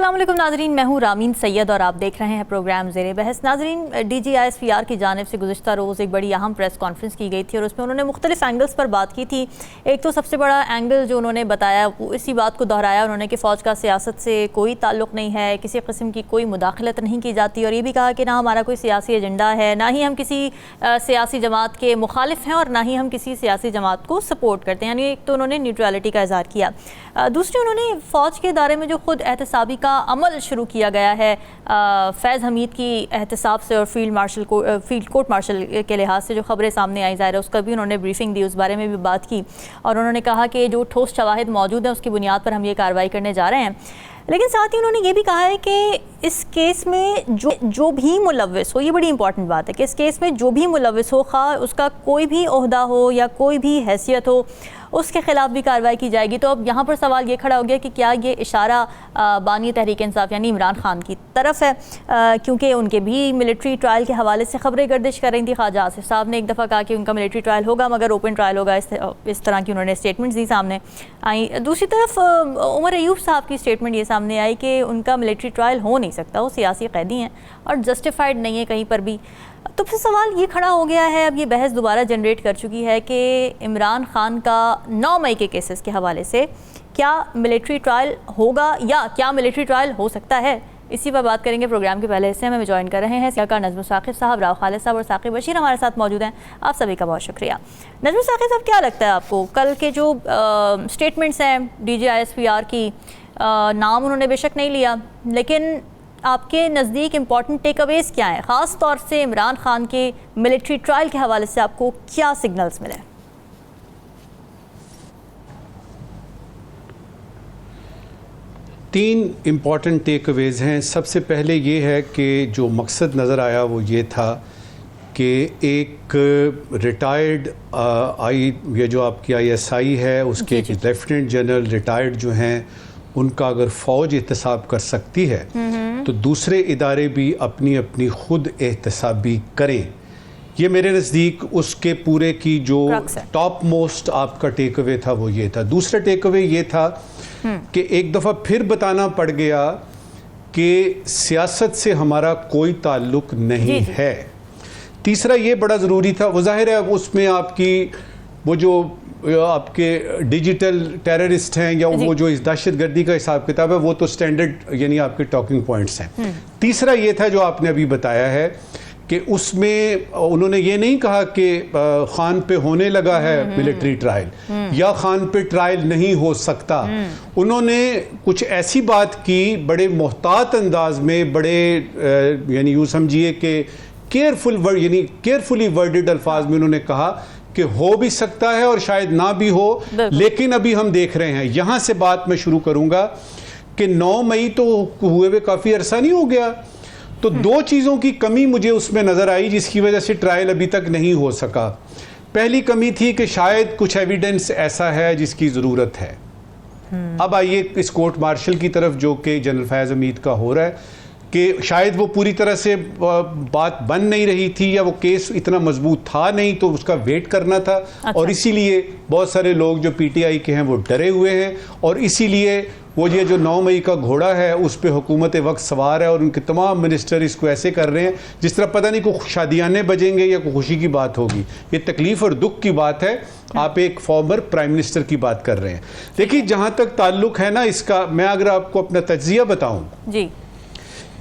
अस्सलाम वालेकुम नाज़रीन, मैं हूँ रामीन सैयद और आप देख रहे हैं प्रोग्राम ज़ेरे बहस। नाज़रीन, DGISPR की जानिब से गुज़िश्ता रोज़ एक बड़ी अहम प्रेस कॉन्फ्रेंस की गई थी और उसमें उन्होंने मुख्तलिफ एंगल्स पर बात की थी। एक तो सबसे बड़ा एंगल जो उन्होंने बताया वो इसी बात को दोहराया उन्होंने कि फ़ौज का सियासत से कोई ताल्लुक़ नहीं है, किसी किस्म की कोई मुदाखलत नहीं की जाती, और ये भी कहा कि ना हमारा कोई सियासी एजेंडा है, ना ही हम किसी सियासी जमात के मुखालिफ हैं और ना ही हम किसी सियासी जमात को सपोर्ट करते हैं। यानी एक तो उन्होंने न्यूट्रलिटी का इज़हार किया। दूसरी, उन्होंने फ़ौज के दायरे में जो खुद एहतसाबी का अमल शुरू किया गया है फैज़ हमीद की एहतसाब से और फील्ड कोर्ट मार्शल के लिहाज से जो खबरें सामने आई, ज़ाहिर है उसका भी उन्होंने ब्रीफिंग दी, उस बारे में भी बात की और उन्होंने कहा कि जो ठोस शवाहिद मौजूद हैं उसकी बुनियाद पर हम ये कार्रवाई करने जा रहे हैं। लेकिन साथ ही उन्होंने ये भी कहा है कि इस केस में जो भी मुलव्विस हो, ये बड़ी इंपॉर्टेंट बात है कि इस केस में जो भी मुलव्विस हो, खा उसका कोई भी ओहदा हो या कोई भी हैसियत हो, उसके ख़िलाफ़ भी कार्रवाई की जाएगी। तो अब यहाँ पर सवाल ये खड़ा हो गया कि क्या ये इशारा बानी तहरीक इंसाफ यानी इमरान खान की तरफ है, क्योंकि उनके भी मिलिट्री ट्रायल के हवाले से खबरें गर्दिश कर रही थी। ख्वाजा आसिफ साहब ने एक दफ़ा कहा कि उनका मिलिट्री ट्रायल होगा मगर ओपन ट्रायल होगा, इस तरह की उन्होंने स्टेटमेंट्स दी सामने आई। दूसरी तरफ उमर अयूब साहब की स्टेटमेंट ये सामने आई कि उनका मिलिट्री ट्रायल हो नहीं सकता, वो सियासी कैदी हैं और जस्टिफाइड नहीं है कहीं पर भी। तो फिर सवाल ये खड़ा हो गया है, अब ये बहस दोबारा जनरेट कर चुकी है कि इमरान खान का 9 मई के केसेस के हवाले से क्या मिलिट्री ट्रायल होगा या क्या मिलिट्री ट्रायल हो सकता है। इसी पर बात करेंगे। प्रोग्राम के पहले हिस्से में ज्वाइन कर रहे हैं सियाकार नज़्म साकिब साहब, राव खालिद साहब और साकिब बशीर हमारे साथ मौजूद हैं। आप सभी का बहुत शुक्रिया। नज़्म साकिब साहब, क्या लगता है आपको कल के जो स्टेटमेंट्स हैं DGISPR की, नाम उन्होंने बेशक नहीं लिया, लेकिन आपके नज़दीक इम्पॉर्टेंट टेक अवेज़ क्या हैं, ख़ास तौर से इमरान खान के मिलिट्री ट्रायल के हवाले से आपको क्या सिग्नल्स मिले? तीन इम्पॉर्टेंट टेक अवेज़ हैं। सबसे पहले ये है कि जो मकसद नज़र आया वो ये था कि एक रिटायर्ड ये जो आपकी ISI है उसके एक लेफ्टिनेंट जनरल रिटायर्ड जो हैं उनका अगर फ़ौज एहतसाब कर सकती है तो दूसरे इदारे भी अपनी अपनी खुद एहतसाबी करें। ये मेरे नज़दीक उसके पूरे की जो टॉप मोस्ट आपका टेक अवे था वो ये था। दूसरा टेक अवे ये था कि एक दफ़ा फिर बताना पड़ गया कि सियासत से हमारा कोई ताल्लुक़ नहीं है। तीसरा ये बड़ा ज़रूरी था, वो ज़ाहिर है उसमें आपकी वो जो आपके डिजिटल टेररिस्ट हैं या वो जो इस दहशतगर्दी का हिसाब किताब है वो तो स्टैंडर्ड यानी आपके टॉकिंग पॉइंट्स हैं। तीसरा ये था जो आपने अभी बताया है कि उसमें उन्होंने ये नहीं कहा कि खान पे होने लगा है मिलिट्री ट्रायल या खान पे ट्रायल नहीं हो सकता। उन्होंने कुछ ऐसी बात की बड़े मोहतात अंदाज में, बड़े यानी यूँ समझिए कि केयरफुली वर्डेड अल्फाज में उन्होंने कहा कि हो भी सकता है और शायद ना भी हो, लेकिन अभी हम देख रहे हैं। यहां से बात मैं शुरू करूंगा कि 9 मई तो हुए हुए काफ़ी अरसा नहीं हो गया, तो दो चीज़ों की कमी मुझे उसमें नज़र आई जिसकी वजह से ट्रायल अभी तक नहीं हो सका। पहली कमी थी कि शायद कुछ एविडेंस ऐसा है जिसकी ज़रूरत है। अब आइए इस कोर्ट मार्शल की तरफ जो कि जनरल फैज़ हमीद का हो रहा है कि शायद वो पूरी तरह से बात बन नहीं रही थी या वो केस इतना मजबूत था नहीं तो उसका वेट करना था। अच्छा। और इसीलिए बहुत सारे लोग जो PTI के हैं वो डरे हुए हैं और इसीलिए वो ये जो 9 मई का घोड़ा है उस पर हुकूमत वक्त सवार है और उनके तमाम मिनिस्टर इसको ऐसे कर रहे हैं जिस तरह पता नहीं कोई शादियाने बजेंगे या कोई खुशी की बात होगी। ये तकलीफ़ और दुख की बात है। आप एक फॉर्मर प्राइम मिनिस्टर की बात कर रहे हैं। देखिए, जहाँ तक ताल्लुक़ है ना इसका, मैं अगर आपको अपना तज्ज़िया बताऊँ जी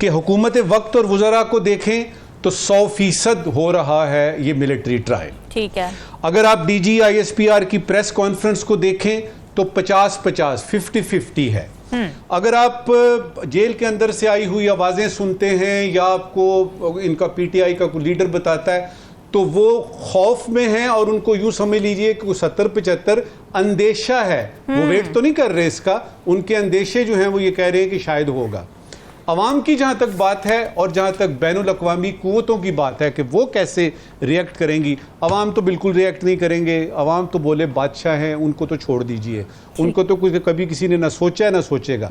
कि हुकूमत वक्त और वज़रा को देखें तो 100% हो रहा है ये मिलिट्री ट्रायल। ठीक है। अगर आप DGISPR की प्रेस कॉन्फ्रेंस को देखें तो 50-50, 50-50 है। अगर आप जेल के अंदर से आई हुई आवाज़ें सुनते हैं या आपको इनका PTI का कोई लीडर बताता है तो वो खौफ में हैं और उनको यूँ समझ लीजिए कि 70-75 अंदेशा है। वो वेट तो नहीं कर रहे इसका, उनके अंदेशे जो हैं वो ये कह रहे हैं कि शायद होगा। अवाम की जहाँ तक बात है और जहाँ तक बैनुल अक़वामी क़ुव्वतों की बात है कि वो कैसे रिएक्ट करेंगी, अवाम तो बिल्कुल रिएक्ट नहीं करेंगे। अवाम तो बोले बादशाह हैं, उनको तो छोड़ दीजिए, उनको तो कभी किसी ने ना सोचा है ना सोचेगा।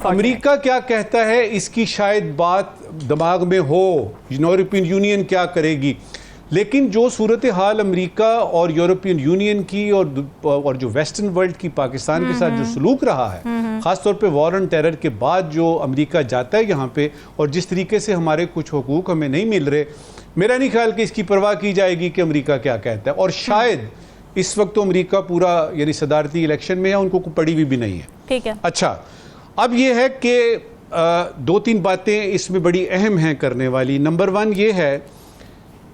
अमेरिका क्या कहता है इसकी शायद बात दिमाग में हो, यूरोपियन यूनियन क्या करेगी, लेकिन जो सूरत हाल अमेरिका और यूरोपियन यूनियन की और जो वेस्टर्न वर्ल्ड की पाकिस्तान के साथ जो सलूक रहा है, ख़ासतौर पे वॉर ऑन टेरर के बाद जो अमेरिका जाता है यहाँ पे और जिस तरीके से हमारे कुछ हुकूक हमें नहीं मिल रहे, मेरा नहीं ख्याल कि इसकी परवाह की जाएगी कि अमेरिका क्या कहता है। और शायद इस वक्त तो अमेरिका पूरा यानी सदारती इलेक्शन में है, उनको कोई पड़ी हुई भी नहीं है। ठीक है। अच्छा, अब ये है कि दो तीन बातें इसमें बड़ी अहम हैं करने वाली। नंबर 1 ये है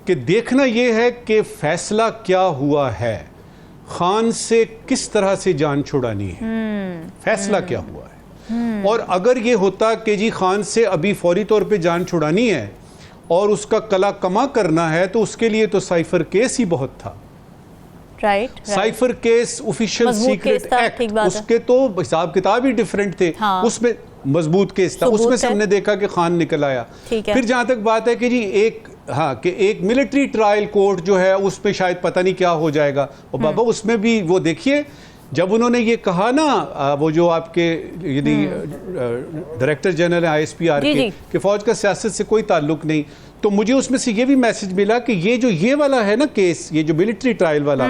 कि देखना ये है कि फैसला क्या हुआ है, खान से किस तरह से जान छुड़ानी है, फैसला क्या हुआ है। और अगर ये होता कि जी खान से अभी फौरी तौर पे जान छुड़ानी है और उसका कला कमा करना है, तो उसके लिए तो साइफर केस ही बहुत था। Right. Cipher case, official secret act, उसके तो हिसाब किताब ही डिफरेंट थे। हाँ। उसमें मजबूत केस था, उसमें से हमने देखा कि खान निकल आया। फिर जहां तक बात है कि जी एक मिलिट्री ट्रायल कोर्ट जो है उसमें शायद पता नहीं क्या हो जाएगा। और बाबा उसमें भी वो देखिए, जब उन्होंने ये कहा ना, वो जो आपके यदि डायरेक्टर जनरल है ISPR के कि फौज का सियासत से कोई ताल्लुक नहीं, तो मुझे उसमें से ये भी मैसेज मिला कि ये वाला है ना केस, ये जो मिलिट्री ट्रायल वाला,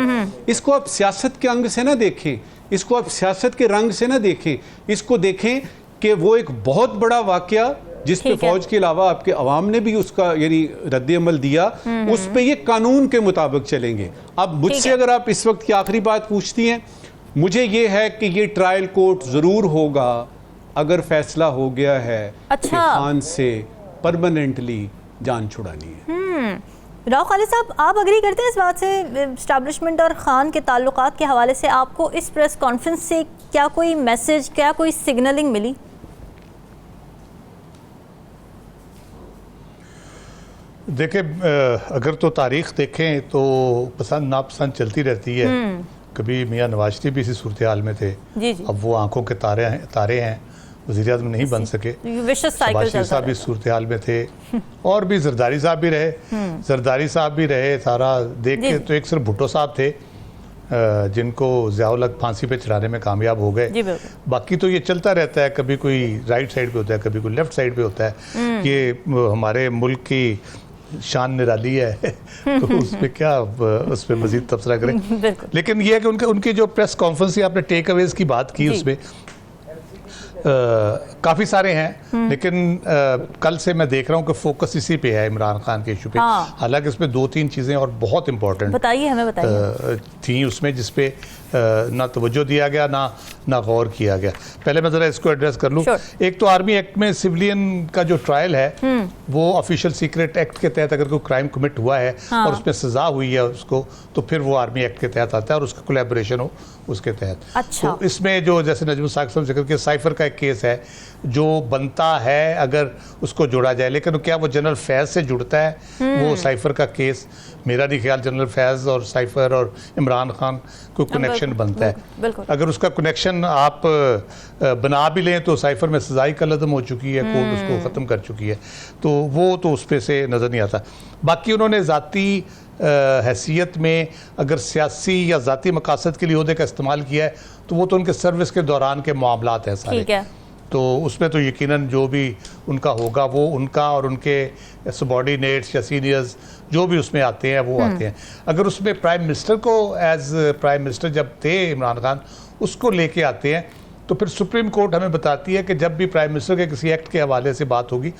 इसको आप सियासत के अंग से ना देखें, इसको आप सियासत के रंग से ना देखें, इसको देखें कि वो एक बहुत बड़ा वाकया जिस पे फौज के अलावा आपके अवाम ने भी उसका यानी रद्द अमल दिया, उस पे ये कानून के मुताबिक चलेंगे। अब मुझसे अगर आप इस वक्त की आखिरी बात पूछती हैं, मुझे ये है कि ये ट्रायल कोर्ट जरूर होगा अगर फैसला हो गया है कि खान से परमानेंटली जान छुड़ानी है। राव खालिद साहब, आप अग्री करते हैं इस बात से, एस्टैब्लिशमेंट और खान के ताल्लुकात के हवाले से आपको इस प्रेस कॉन्फ्रेंस से क्या कोई मैसेज, क्या कोई सिग्नलिंग मिली? देखिए, अगर तो तारीख देखें तो पसंद नापसंद चलती रहती है। कभी मियाँ नवाज शरीफ भी इसी सूरत हाल में थे। जी जी। अब वो आंखों के तारे हैं, वज़ीर आज़म नहीं बन सके। शहबाज शरीफ साहब भी सूरत हाल में थे और भी जरदारी साहब भी रहे। सारा देख के तो एक सिर्फ भुट्टो साहब थे जिनको ज़ियाउल हक फांसी पे चढ़ाने में कामयाब हो गए। बाकी तो ये चलता रहता है, कभी कोई राइट साइड पे होता है, कभी कोई लेफ्ट साइड पे होता है। ये हमारे मुल्क की शान निराली है तो उस पर क्या, उस पर मजीद तबसरा करें। लेकिन ये है कि उनकी जो प्रेस कॉन्फ्रेंस से आपने टेक अवेज की बात की, उसमें काफ़ी सारे हैं, लेकिन कल से मैं देख रहा हूँ कि फोकस इसी पे है, इमरान खान के इशू पे। हालांकि इसमें 2-3 चीज़ें और बहुत इंपॉर्टेंट थी उसमें, जिसपे ना तवज्जो दिया गया ना गौर किया गया। पहले मैं ज़रा इसको एड्रेस कर लूँ। एक तो आर्मी एक्ट में सिविलियन का जो ट्रायल है वो ऑफिशियल सीक्रेट एक्ट के तहत अगर कोई क्राइम कमिट हुआ है और उसमें सज़ा हुई है उसको, तो फिर वो आर्मी एक्ट के तहत आता है और उसका कोलैबोरेशन हो उसके तहत। अच्छा। तो इसमें जो जैसे नजम साकिब साहब जिक्र किया, साइफर का एक केस है जो बनता है अगर उसको जोड़ा जाए, लेकिन क्या वो जनरल फैज़ से जुड़ता है वो साइफर का केस? मेरा नहीं ख्याल जनरल फैज़ और साइफर और इमरान खान कोई कनेक्शन बनता है। अगर उसका कनेक्शन आप बना भी लें तो साइफर में सजाई का लदम हो चुकी है, कोर्ट उसको ख़त्म कर चुकी है, तो वो तो उस पे से नज़र नहीं आता। बाकी उन्होंने ज़ाती हैसियत में अगर सियासी या ज़ाती मकासद के लिए ओहदे का इस्तेमाल किया है तो वो तो उनके सर्विस के दौरान के मामलात हैं सारे, तो उसमें तो यकीनन जो भी उनका होगा वो उनका और उनके सबॉर्डिनेट्स या सीनियर्स जो भी उसमें आते हैं वो आते हैं। अगर उसमें प्राइम मिनिस्टर को एज प्राइम मिनिस्टर जब थे इमरान खान उसको लेके आते हैं, तो फिर सुप्रीम कोर्ट हमें बताती है कि जब भी प्राइम मिनिस्टर के किसी एक्ट के हवाले से बात होगी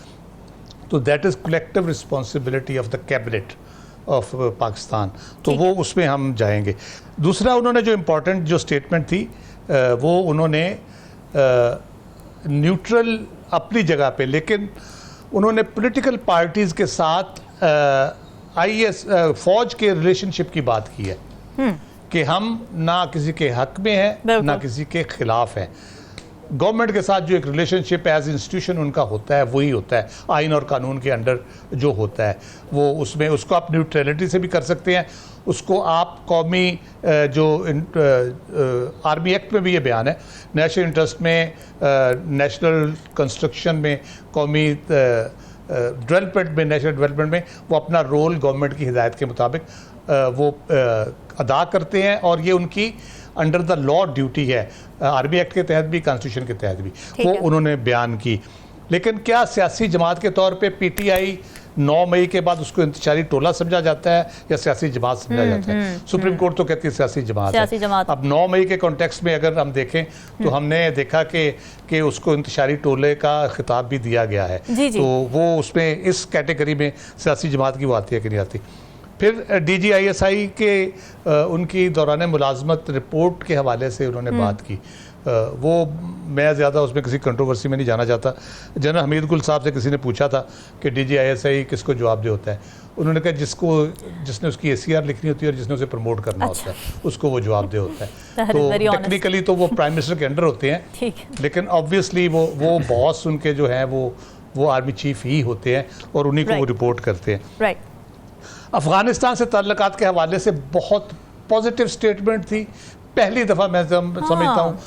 तो that is collective responsibility of the cabinet of Pakistan, तो वो उसमें हम जाएंगे। दूसरा, उन्होंने जो इम्पोर्टेंट जो स्टेटमेंट थी वो उन्होंने न्यूट्रल अपनी जगह पे, लेकिन उन्होंने पॉलिटिकल पार्टीज़ के साथ फौज के रिलेशनशिप की बात की है कि हम ना किसी के हक में हैं ना किसी के खिलाफ हैं। गवर्नमेंट के साथ जो एक रिलेशनशिप एज इंस्टीट्यूशन उनका होता है वही होता है, आइन और कानून के अंडर जो होता है वो, उसमें उसको आप न्यूट्रलिटी से भी कर सकते हैं, उसको आप कौमी जो आर्मी एक्ट में भी ये बयान है, नेशनल इंटरेस्ट में, नेशनल कंस्ट्रक्शन में, कौमी डेवलपमेंट में, नेशनल डेवलपमेंट में वो अपना रोल गवर्नमेंट की हिदायत के मुताबिक वो अदा करते हैं और ये उनकी अंडर द लॉ ड्यूटी है, आर्मी एक्ट के तहत भी, कॉन्स्टिट्यूशन के तहत भी, वो उन्होंने बयान की। लेकिन क्या सियासी जमात के तौर पे पीटीआई 9 मई के बाद उसको इंतशारी टोला समझा जाता है या सियासी जमात समझा जाता है। सुप्रीम कोर्ट तो कहती है सियासी जमात है। अब 9 मई के कॉन्टेक्स्ट में अगर हम देखें तो हमने देखा कि उसको इंतशारी टोले का खिताब भी दिया गया है, तो वो उसमें इस कैटेगरी में सियासी जमात की वो आती है कि नहीं आती। फिर DGISI के उनकी दौरान मुलाजमत रिपोर्ट के हवाले से उन्होंने बात की, वो मैं ज़्यादा उसमें किसी कंट्रोवर्सी में नहीं जाना चाहता। जनरल हमीद गुल साहब से किसी ने पूछा था कि DGISI किसको जवाब दे होता है, उन्होंने कहा जिसने उसकी ACR लिखनी होती है और जिसने उसे प्रमोट करना होता है उसको वो जवाब दे होता है। तो टेक्निकली तो वो प्राइम मिनिस्टर के अंडर होते हैं, लेकिन ऑब्वियसली वो बॉस उनके जो हैं वो आर्मी चीफ ही होते हैं और उन्हीं को वो रिपोर्ट करते हैं। अफ़गानिस्तान से ताल्लुकात के हवाले से बहुत पॉजिटिव स्टेटमेंट थी। पहली दफ़ा मैं समझता हूँ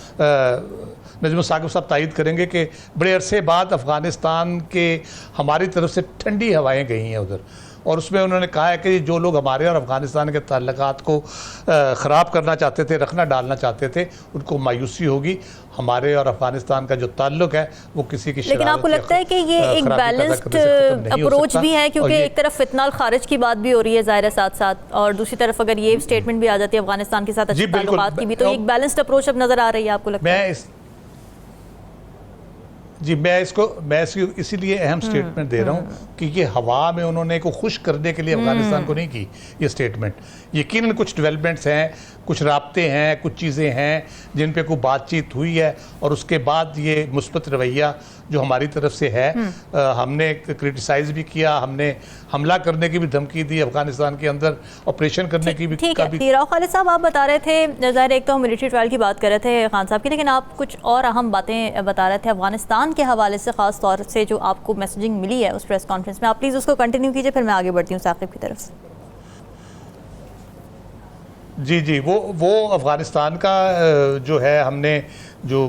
नजम साकिब साहब तायद करेंगे कि बड़े अरसे बाद अफ़गानिस्तान के हमारी तरफ से ठंडी हवाएं गई हैं उधर, और उसमें उन्होंने कहा है कि जो लोग हमारे और अफ़गानिस्तान के ताल्लुकात को ख़राब करना चाहते थे, रखना डालना चाहते थे, उनको मायूसी होगी। हमारे और अफ़गानिस्तान का जो ताल्लुक है वो किसी की, लेकिन आपको लगता है कि ये एक बैलेंस्ड अप्रोच भी है, क्योंकि एक तरफ फितनाल खारिज की बात भी हो रही है ज़ाहिर है साथ साथ, और दूसरी तरफ अगर ये स्टेटमेंट भी आ जाती है अफ़गानिस्तान के साथ अच्छे ताल्लुकात की भी, तो एक बैलेंस्ड अप्रोच अब नज़र आ रही है आपको लगता है? मैं इसको इसीलिए अहम स्टेटमेंट दे रहा हूँ कि ये हवा में उन्होंने को खुश करने के लिए अफगानिस्तान को नहीं की ये स्टेटमेंट। यकीनन कुछ डेवलपमेंट्स हैं, कुछ राब्ते हैं, कुछ चीज़ें हैं जिन पे कोई बातचीत हुई है, और उसके बाद ये मुस्बत रवैया जो हमारी तरफ से है, हमने क्रिटिसाइज भी किया, हमने हमला करने की भी धमकी दी, अफगानिस्तान के अंदर ऑपरेशन करने की भी। ठीक है राव खालिद साहब, आप बता रहे थे ज़ाहिर एक तो हम मिलिट्री ट्रायल की बात कर रहे थे खान साहब की, लेकिन आप कुछ और अहम बातें बता रहे थे अफगानिस्तान के हवाले से, ख़ास तौर से जो आपको मैसेजिंग मिली है उस प्रेस कॉन्फ्रेंस में। आप प्लीज़ उसको कंटिन्यू कीजिए, फिर मैं आगे बढ़ती हूँ साकिब की तरफ से। जी वो अफ़गानिस्तान का जो है हमने जो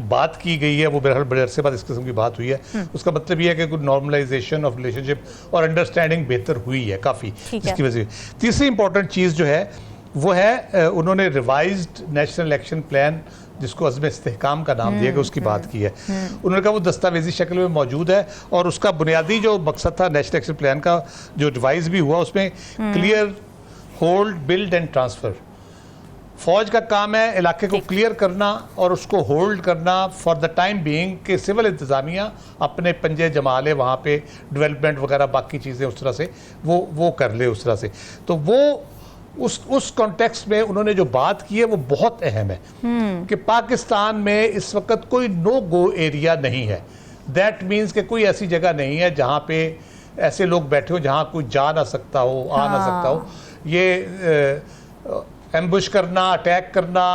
बात की गई है वो बहरहाल बड़े अरसे बाद इस किस्म की बात हुई है। उसका मतलब ये है कि कुछ नॉर्मलाइजेशन ऑफ रिलेशनशिप और अंडरस्टैंडिंग बेहतर हुई है काफ़ी, जिसकी वजह से। तीसरी इंपॉर्टेंट चीज़ जो है वो है उन्होंने रिवाइज्ड नेशनल एक्शन प्लान, जिसको अज़्म इस्तेहकाम का नाम दिया गया, उसकी बात की है। उन्होंने कहा वो दस्तावेजी शक्ल में मौजूद है, और उसका बुनियादी जो मकसद था नेशनल एक्शन प्लान का जो रिवाइज भी हुआ, उसमें clear hold, build and transfer. फौज का काम है इलाके को क्लियर करना और उसको होल्ड करना फॉर द टाइम बीइंग, कि सिविल इंतज़ामिया अपने पंजे जमा ले, वहाँ पे डेवलपमेंट वगैरह बाकी चीज़ें उस तरह से वो कर ले उस तरह से। तो वो उस कॉन्टेक्स्ट में उन्होंने जो बात की है वो बहुत अहम है कि पाकिस्तान में इस वक्त कोई नो गो एरिया नहीं है। दैट मीन्स कि कोई ऐसी जगह नहीं है जहाँ पे ऐसे लोग बैठे हो जहाँ कोई जा ना सकता हो, आ ना सकता हो। ये एम्बुश करना, अटैक करना,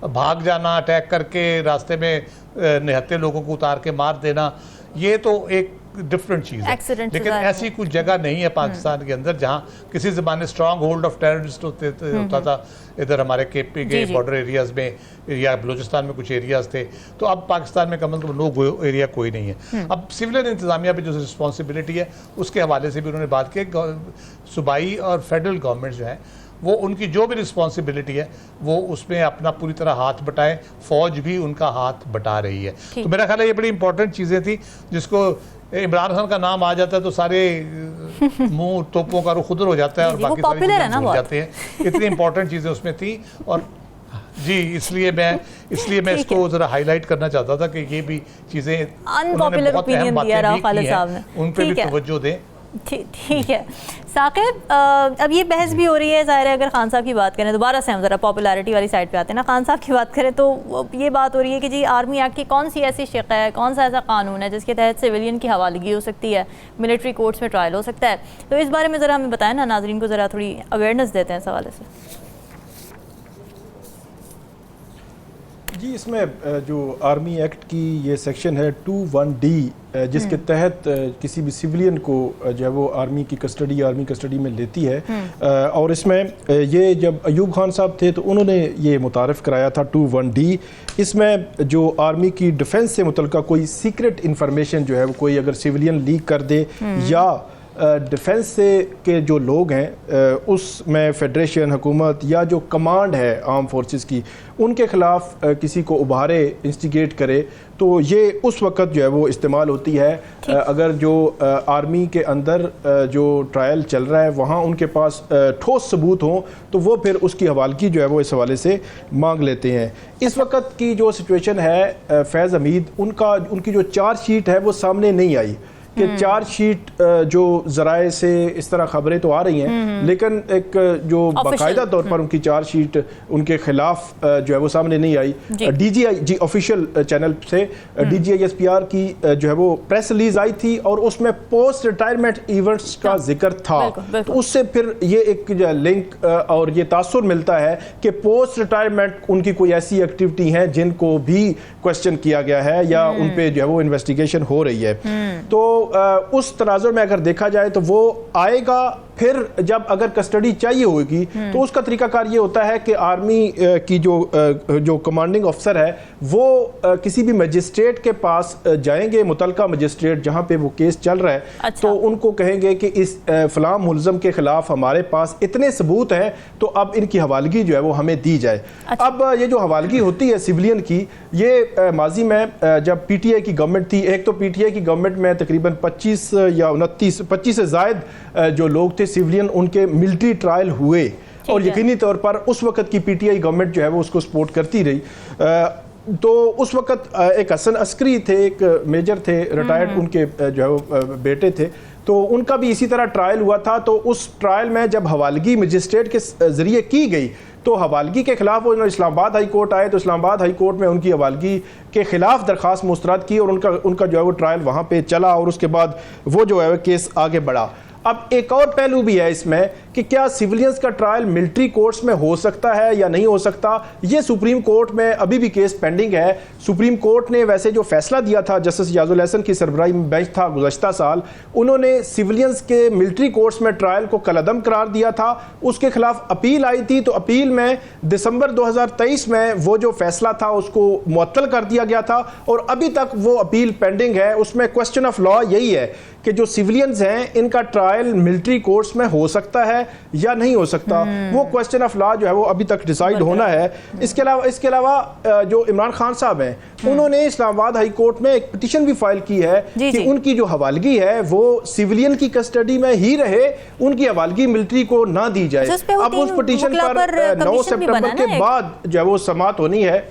भाग जाना, अटैक करके रास्ते में निहत्थे लोगों को उतार के मार देना, ये तो एक डिफरेंट चीज़ है। लेकिन ऐसी कुछ जगह नहीं है पाकिस्तान के अंदर जहाँ किसी ज़माने स्ट्रॉन्ग होल्ड ऑफ टेररिस्ट होता था इधर हमारे KP के बॉर्डर एरियाज़ में, या बलूचिस्तान में कुछ एरियाज़ थे। तो अब पाकिस्तान में कम से कम नो गो एरिया कोई नहीं है। अब सिविलियन इंतज़ामिया पे जो रिस्पॉन्सिबिलिटी है उसके हवाले से भी उन्होंने बात की। सूबाई और फेडरल गवर्नमेंट जो है वो उनकी जो भी रिस्पॉन्सिबिलिटी है वो उसमें अपना पूरी तरह हाथ बटाएं, फौज भी उनका हाथ बटा रही है। तो मेरा ख्याल है ये बड़ी इंपॉर्टेंट चीज़ें थी, जिसको इमरान खान का नाम आ जाता है तो सारे मुंह तोपों का रुख खुदर हो जाता है और बाकी सारी चीज़ें भूल जाते हैं। इतनी इंपॉर्टेंट चीज़ें उसमें थी, और जी इसलिए मैं इसको ज़रा हाईलाइट करना चाहता था कि ये भी चीज़ें अनपॉपुलर ओपिनियन दिया राव खालिद साहब ने, उन पर भी तवज्जो दें। ठीक है साकिब, अब ये बहस भी हो रही है ज़ाहिर है, अगर खान साहब की बात करें, दोबारा से हम ज़रा पॉपुलैरिटी वाली साइड पे आते हैं ना, खान साहब की बात करें तो ये बात हो रही है कि जी आर्मी एक्ट की कौन सी ऐसी शिक़ है, कौन सा ऐसा कानून है जिसके तहत सिविलियन की हवालगी हो सकती है, मिलिट्री कोर्ट्स में ट्रायल हो सकता है। तो इस बारे में ज़रा हमें बताएं ना, नाजरीन को ज़रा थोड़ी अवेयरनेस देते हैं इस हवाले से। जी इसमें जो आर्मी एक्ट की ये सेक्शन है 21D, जिसके तहत किसी भी सिविलियन को जो है वो आर्मी कस्टडी में लेती है, और इसमें ये जब अयूब खान साहब थे तो उन्होंने ये मुतारफ़ कराया था 21D। इसमें जो आर्मी की डिफेंस से मुतल्लिक़ कोई सीक्रेट इन्फॉर्मेशन जो है वो कोई अगर सिविलियन लीक कर दे या डिफेंस से के जो लोग हैं उसमें फेडरेशन हुकूमत या जो कमांड है आर्म फोर्सेस की, उनके ख़िलाफ़ किसी को उभारे, इंस्टिगेट करे, तो ये उस वक्त जो है वो इस्तेमाल होती है। अगर जो आर्मी के अंदर जो ट्रायल चल रहा है वहाँ उनके पास ठोस सबूत हों तो वो फिर उसकी हवालगी जो है वो इस हवाले से मांग लेते हैं। इस वक्त की जो सिचुएशन है, फैज़ हमीद उनकी जो चार्जशीट है वो सामने नहीं आई कि चार्जशीट जो ज़राए से इस तरह खबरें तो आ रही हैं, लेकिन एक जो बाकायदा तौर पर उनकी चार्जशीट उनके खिलाफ जो है वो सामने नहीं आई। DGI ऑफिशियल चैनल से DGI-SPR की जो है वो प्रेस रिलीज आई थी और उसमें पोस्ट रिटायरमेंट इवेंट्स का जिक्र था। तो उससे फिर ये एक लिंक और ये तासुर मिलता है कि पोस्ट रिटायरमेंट उनकी कोई ऐसी एक्टिविटी है जिनको भी क्वेश्चन किया गया है या उन पे जो है वो इन्वेस्टिगेशन हो रही है। तो उस तनाजुर में अगर देखा जाए तो वो आएगा फिर जब अगर कस्टडी चाहिए होगी तो उसका तरीकाकार ये होता है कि आर्मी की जो कमांडिंग अफसर है वो किसी भी मजिस्ट्रेट के पास जाएंगे, मुतलका मजिस्ट्रेट जहां पे वो केस चल रहा है। अच्छा। तो उनको कहेंगे कि इस फलां मुलज़म के खिलाफ हमारे पास इतने सबूत हैं तो अब इनकी हवालगी जो है वो हमें दी जाए। अच्छा। अब ये जो हवालगी होती है सिविलियन की, ये माजी में जब PTI की गवर्नमेंट थी, एक तो PTI की गवर्नमेंट में तकरीबन 25 या 29 से ज़ायद जो लोग थे सिविलियन, उनके मिलिट्री ट्रायल हुए और यकीनी तौर पर उस वक्त की PTI गवर्नमेंट जो है वो उसको सपोर्ट करती रही। तो उस वक्त एक हसन अस्करी थे, एक मेजर थे रिटायर्ड, उनके जो है वो बेटे थे, तो उनका भी इसी तरह ट्रायल हुआ था। तो उस ट्रायल में जब हवालगी मजिस्ट्रेट के ज़रिए की गई तो हवालगी के खिलाफ वो इस्लामाबाद हाई कोर्ट आए तो इस्लामाबाद हाई कोर्ट में उनकी हवालगी के खिलाफ दरख्वास्त मुस्तरद की और उनका जो है वो ट्रायल वहाँ पे चला और उसके बाद वो जो है केस आगे बढ़ा। अब एक और पहलू भी है इसमें कि क्या सिविलियंस का ट्रायल मिलिट्री कोर्ट्स में हो सकता है या नहीं हो सकता। ये सुप्रीम कोर्ट में अभी भी केस पेंडिंग है। सुप्रीम कोर्ट ने वैसे जो फैसला दिया था, जस्टिस याजुल हसन की सरबराही में बेंच था गुज़श्ता साल, उन्होंने सिविलियंस के मिलिट्री कोर्ट्स में ट्रायल को कलअदम करार दिया था। उसके खिलाफ अपील आई थी, तो अपील में दिसंबर 2023 में वो जो फैसला था उसको मुअत्तल कर दिया गया था और अभी तक वो अपील पेंडिंग है। उसमें क्वेश्चन ऑफ लॉ यही है कि जो सिविलियंस हैं इनका ट्रायल मिलिट्री कोर्ट्स में हो सकता है या नहीं हो सकता। वो क्वेश्चन ऑफ लॉ जो है वो अभी तक डिसाइड होना है। इसके अलावा जो इमरान खान साहब हैं उन्होंने इस्लामाबाद हाई कोर्ट में एक पिटीशन भी फाइल की है कि उनकी जो हवालगी है वो सिविलियन की कस्टडी में ही रहे, उनकी हवालगी मिलिट्री को ना दी जाए। अब उस पिटीशन पर 9 सितंबर के बाद जो है वो समाअत होनी है।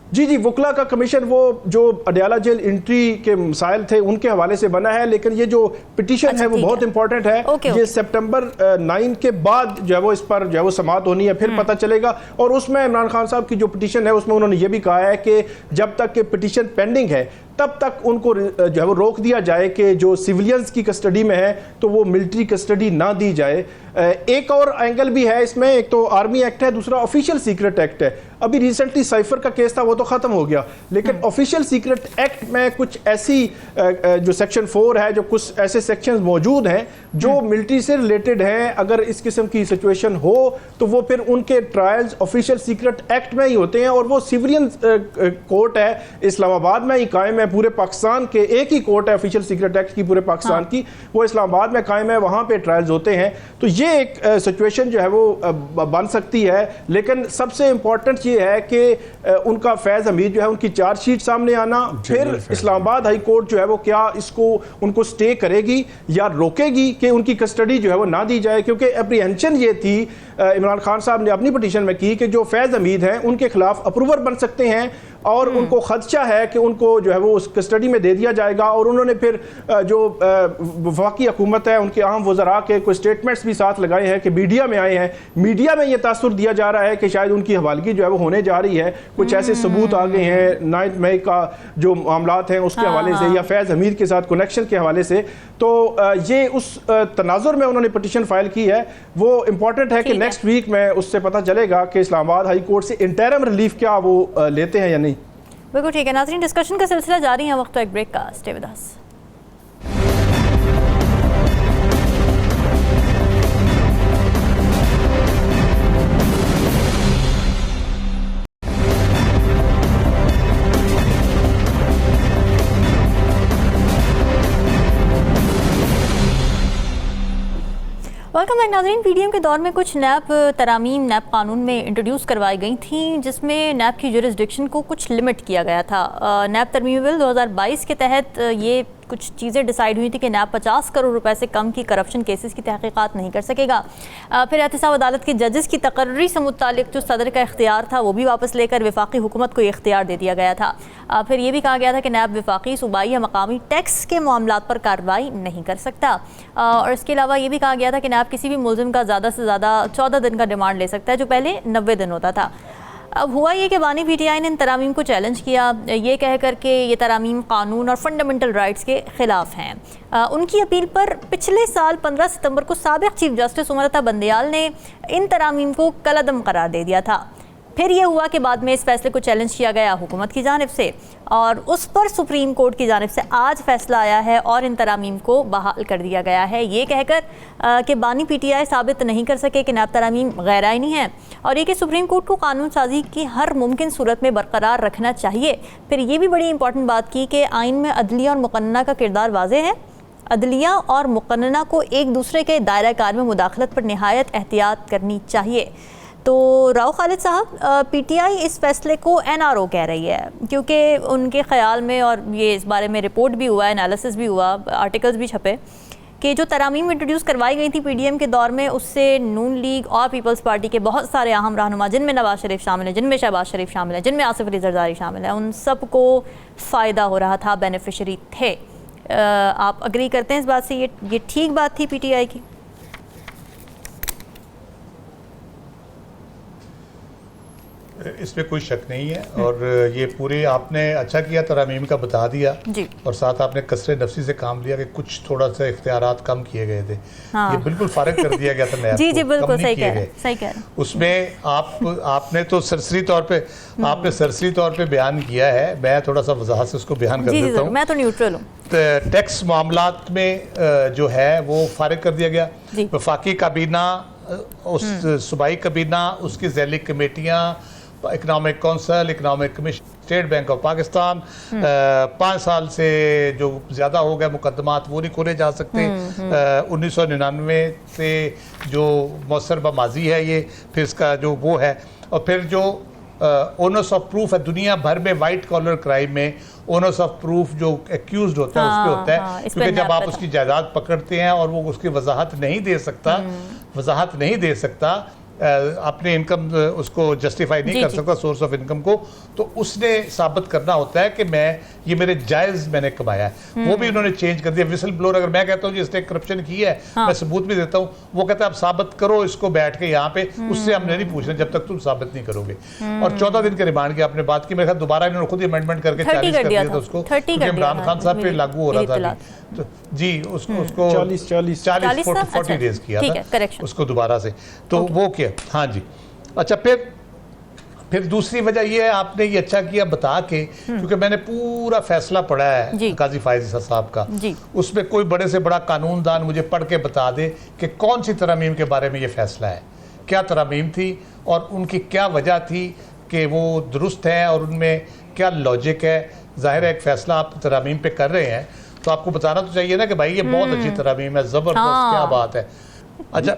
जी, वकला का कमीशन वो जो अडयाला जेल एंट्री के मसाइल थे उनके हवाले से बना है, लेकिन ये जो पिटीशन है वो बहुत इंपॉर्टेंट है। ये सितंबर 9 के बाद जो है वो इस पर जो है वो समाअत होनी है, फिर पता चलेगा। और उसमें इमरान खान साहब की जो पिटीशन है उसमें उन्होंने ये भी कहा है कि जब तक के पिटीशन पेंडिंग है तब तक उनको जो है वो रोक दिया जाए कि जो सिविलियंस की कस्टडी में है तो वो मिलिट्री कस्टडी ना दी जाए। एक और एंगल भी है इसमें, एक तो आर्मी एक्ट है, दूसरा ऑफिशियल सीक्रेट एक्ट है। अभी रिसेंटली साइफर का केस था वो तो खत्म हो गया, लेकिन ऑफिशियल सीक्रेट एक्ट में कुछ ऐसी जो सेक्शन 4 है, जो कुछ ऐसे सेक्शंस मौजूद हैं जो मिलिट्री से रिलेटेड हैं। अगर इस किस्म की सिचुएशन हो तो वो फिर उनके ट्रायल्स ऑफिशियल सीक्रेट एक्ट में ही होते हैं और वो सिविलियन कोर्ट है इस्लामाबाद में ही कायम है। पूरे पाकिस्तान के एक ही कोर्ट है ऑफिशियल सीक्रेट एक्ट की पूरे पाकिस्तान की, वो इस्लामाबाद में कायम है, वहाँ पे ट्रायल्स होते हैं। तो ये एक सिचुएशन जो है वो बन सकती है, लेकिन सबसे इंपॉर्टेंट ये है कि उनका फैज़ हमीद जो है उनकी चार्जशीट सामने आना, फिर इस्लामाबाद हाई कोर्ट जो है वो क्या इसको उनको स्टे करेगी या रोकेगी कि उनकी कस्टडी जो है वो ना दी जाए। क्योंकि एप्रीहेंशन ये थी, इमरान खान साहब ने अपनी पिटीशन में की कि जो फैज़ हमीद हैं उनके खिलाफ अप्रूवर बन सकते हैं और उनको खदशा है कि उनको जो है वो उस कस्टडी में दे दिया जाएगा। और उन्होंने फिर जो वफाकी हुकूमत है उनके अहम वज़रा के कोई स्टेटमेंट्स भी साथ लगाए हैं कि मीडिया में आए हैं। मीडिया में ये तासुर दिया जा रहा है कि शायद उनकी हवालगी जो है वो होने जा रही है, कुछ ऐसे सबूत आ गए हैं 9 मई का जो मामलात हैं उसके हवाले से या फैज़ हमीद के साथ कनेक्शन के हवाले से। तो ये उस तनाजुर में उन्होंने पिटीशन फाइल की है। वो इंपॉर्टेंट है कि नेक्स्ट वीक में उससे पता चलेगा कि इस्लामाबाद हाई कोर्ट से इंटरिम रिलीफ क्या वो लेते हैं या नहीं। बिल्कुल ठीक है नाज़रीन, डिस्कशन का सिलसिला जारी है, वक्त तो एक ब्रेक का। Stay with us. Welcome back नाज़रीन। पीडीएम के दौर में कुछ नैब तरामीम नैब कानून में इंट्रोड्यूस करवाई गई थी, जिसमें नैब की जुरिस्डिक्शन को कुछ लिमिट किया गया था। नैब तरमीम बिल 2022 के तहत ये कुछ चीज़ें डिसाइड हुई थी कि नैब 50 करोड़ रुपए से कम की करप्शन केसेस की तहकीकात नहीं कर सकेगा। फिर एहतसाब अदालत के जजेस की तकर्री से मुतालिक जो सदर का इख्तियार था वो भी वापस लेकर वफाकी हुकूमत को इख्तियार दे दिया गया था। फिर ये भी कहा गया था कि नैब वफाकी, सूबाई या मकामी टैक्स के मामलात पर कार्रवाई नहीं कर सकता। और इसके अलावा ये भी कहा गया था कि नैब किसी भी मुल्ज़िम का ज़्यादा से ज़्यादा 14 दिन का रिमांड ले सकता है, जो पहले 90 दिन होता था। अब हुआ ये कि बानी पीटीआई ने इन तरामीम को चैलेंज किया, ये कह कर के ये तरामीम कानून और फंडामेंटल राइट्स के ख़िलाफ़ हैं। उनकी अपील पर पिछले साल 15 सितंबर को साबिक़ चीफ जस्टिस उमर अता बंदयाल ने इन तरामीम को कलअदम करार दे दिया था। फिर ये हुआ कि बाद में इस फैसले को चैलेंज किया गया हुकूमत की जानिब से, और उस पर सुप्रीम कोर्ट की जानिब से आज फैसला आया है और इन तरामीम को बहाल कर दिया गया है, ये कहकर कि बानी पीटीआई साबित नहीं कर सके कि नैब तरामीम गैर आइनी है, और ये कि सुप्रीम कोर्ट को कानून साजी की हर मुमकिन सूरत में बरकरार रखना चाहिए। फिर ये भी बड़ी इंपॉर्टेंट बात की कि आइन में अदलिया और मुकन्ना का किरदार वाज़ेह है। अदलिया और मुकन्ना को एक दूसरे के दायरा कार में मुदाखलत पर निहायत एहतियात करनी चाहिए। तो राव खालिद साहब, पीटीआई इस फैसले को एनआरओ कह रही है, क्योंकि उनके ख्याल में, और ये इस बारे में रिपोर्ट भी हुआ, एनालिसिस भी हुआ, आर्टिकल्स भी छपे, कि जो तरामीम इंट्रोड्यूस करवाई गई थी पीडीएम के दौर में, उससे नून लीग और पीपल्स पार्टी के बहुत सारे अहम रहनुमा, जिनमें नवाज शरीफ शामिल है, जिनमें शहबाज शरीफ शामिल है, जिनमें आसिफ अली जरदारी शामिल है, उन सबको फ़ायदा हो रहा था, बेनिफिशरी थे। आप अग्री करते हैं इस बात से? ये ठीक बात थी पीटीआई की? इसमें कोई शक नहीं है, और ये पूरे आपने अच्छा किया, तरामीम का बता दिया जी। और साथ आपने कसरे नफसी से काम लिया कि कुछ थोड़ा सा इख्तियारात कम किए गए थे। हाँ। ये बिल्कुल फारिग कर दिया गया था नैब जी जी, बिल्कुल सही कह रहे हैं। उसमें आपने तो सरसरी तौर पे बयान किया है, मैं थोड़ा सा वजाहत से उसको बयान कर देता हूँ। मैं तो न्यूट्रल हूँ। टैक्स मामलात में जो है वो फारिग कर दिया गया। वफाकी काबीना, उस सूबाई काबीना, उसकी ज़ैली कमेटियाँ, economic council, economic commission, state bank of Pakistan, 5 साल से जो ज़्यादा हो गए मुकदमात वो नहीं खोले जा सकते। 1999 से जो मौसर बमाजी है ये, फिर इसका जो वो है, और फिर जो ओनर्स ऑफ प्रूफ है दुनिया भर में वाइट कॉलर क्राइम में, ओनर्स ऑफ प्रूफ जो एक्यूज्ड होता है उस पर होता है, क्योंकि जब आप उसकी जायदाद पकड़ते हैं और वो उसकी वजाहत नहीं दे सकता अपने इनकम उसको जस्टिफाई नहीं कर सकता, सोर्स ऑफ इनकम को, तो उसने साबित करना होता है कि ये मेरे जायज़ मैंने कमाया है। वो भी उन्होंने चेंज कर दिया। विसल ब्लोअर, अगर मैं कहता हूँ जी इसने करप्शन की है, मैं सबूत भी देता हूँ, वो कहता है आप साबित करो इसको बैठ के यहाँ पे, उससे हमने नहीं पूछना जब तक तुम साबित नहीं करोगे। और 14 दिन के रिमांड की आपने बात की, मेरे ख्याल दोबारा इन्होंने खुद अमेंडमेंट करके 40 कर दिया था उसको, क्योंकि इमरान खान साहब पे लागू हो रहा था जी, उसको 40 डेज किया था उसको दोबारा से, तो वो क्या। हाँ जी, अच्छा, फिर दूसरी वजह ये है, आपने ये अच्छा किया बता के, क्योंकि मैंने पूरा फैसला पढ़ा है काजी फायज साहब का, उसमें कोई बड़े से बड़ा कानूनदान मुझे पढ़ के बता दे कि कौन सी तरामीम के बारे में ये फैसला है, क्या तरामीम थी और उनकी क्या वजह थी कि वो दुरुस्त है और उनमें क्या लॉजिक है। ज़ाहिर है एक फ़ैसला आप तरामीम पे कर रहे हैं तो आपको बताना तो चाहिए ना कि भाई ये बहुत अच्छी तरामीम है, ज़बरदस्त, क्या बात है। अच्छा,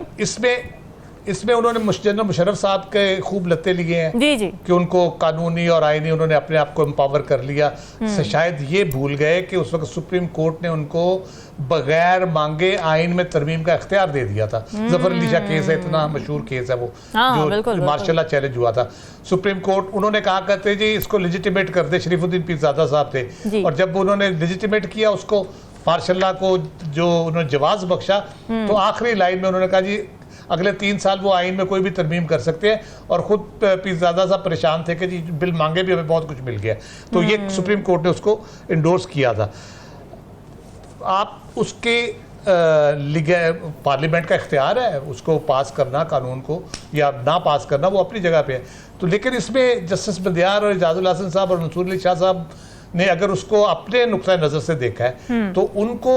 इसमें उन्होंने जनरल मुशर्रफ साहब के खूब लत्ते लिए हैं जी जी, कि उनको कानूनी और आईनी उन्होंने अपने आप को एम्पावर कर लिया। शायद ये भूल गए कि उस वक्त सुप्रीम कोर्ट ने उनको बगैर मांगे आइन में तरमीम का इख्तियार दे दिया था। जफर अली शाह केस है, इतना मशहूर केस है वो, जो मार्शल चैलेंज हुआ था। सुप्रीम कोर्ट उन्होंने कहा करते जी इसको लेजिटिमेट कर दे, शरीफुद्दीन पीरजादा साहब थे, और जब उन्होंने लेजिटिमेट किया उसको, मार्शल को जो उन्होंने जवाज बख्शा, तो आखिरी लाइन में उन्होंने कहा जी अगले 3 साल वो आइन में कोई भी तरमीम कर सकते हैं, और खुद पीरजादा साहब परेशान थे कि जी बिल मांगे भी हमें बहुत कुछ मिल गया। तो ये सुप्रीम कोर्ट ने उसको इंडोर्स किया था। आप उसके पार्लियामेंट का इख्तियार है उसको पास करना, कानून को या ना पास करना, वो अपनी जगह पे है। तो लेकिन इसमें जस्टिस बंदियार और इजाजुल हसन साहब और मंसूर अली शाह साहब ने अगर उसको अपने नुक्ता नज़र से देखा है तो उनको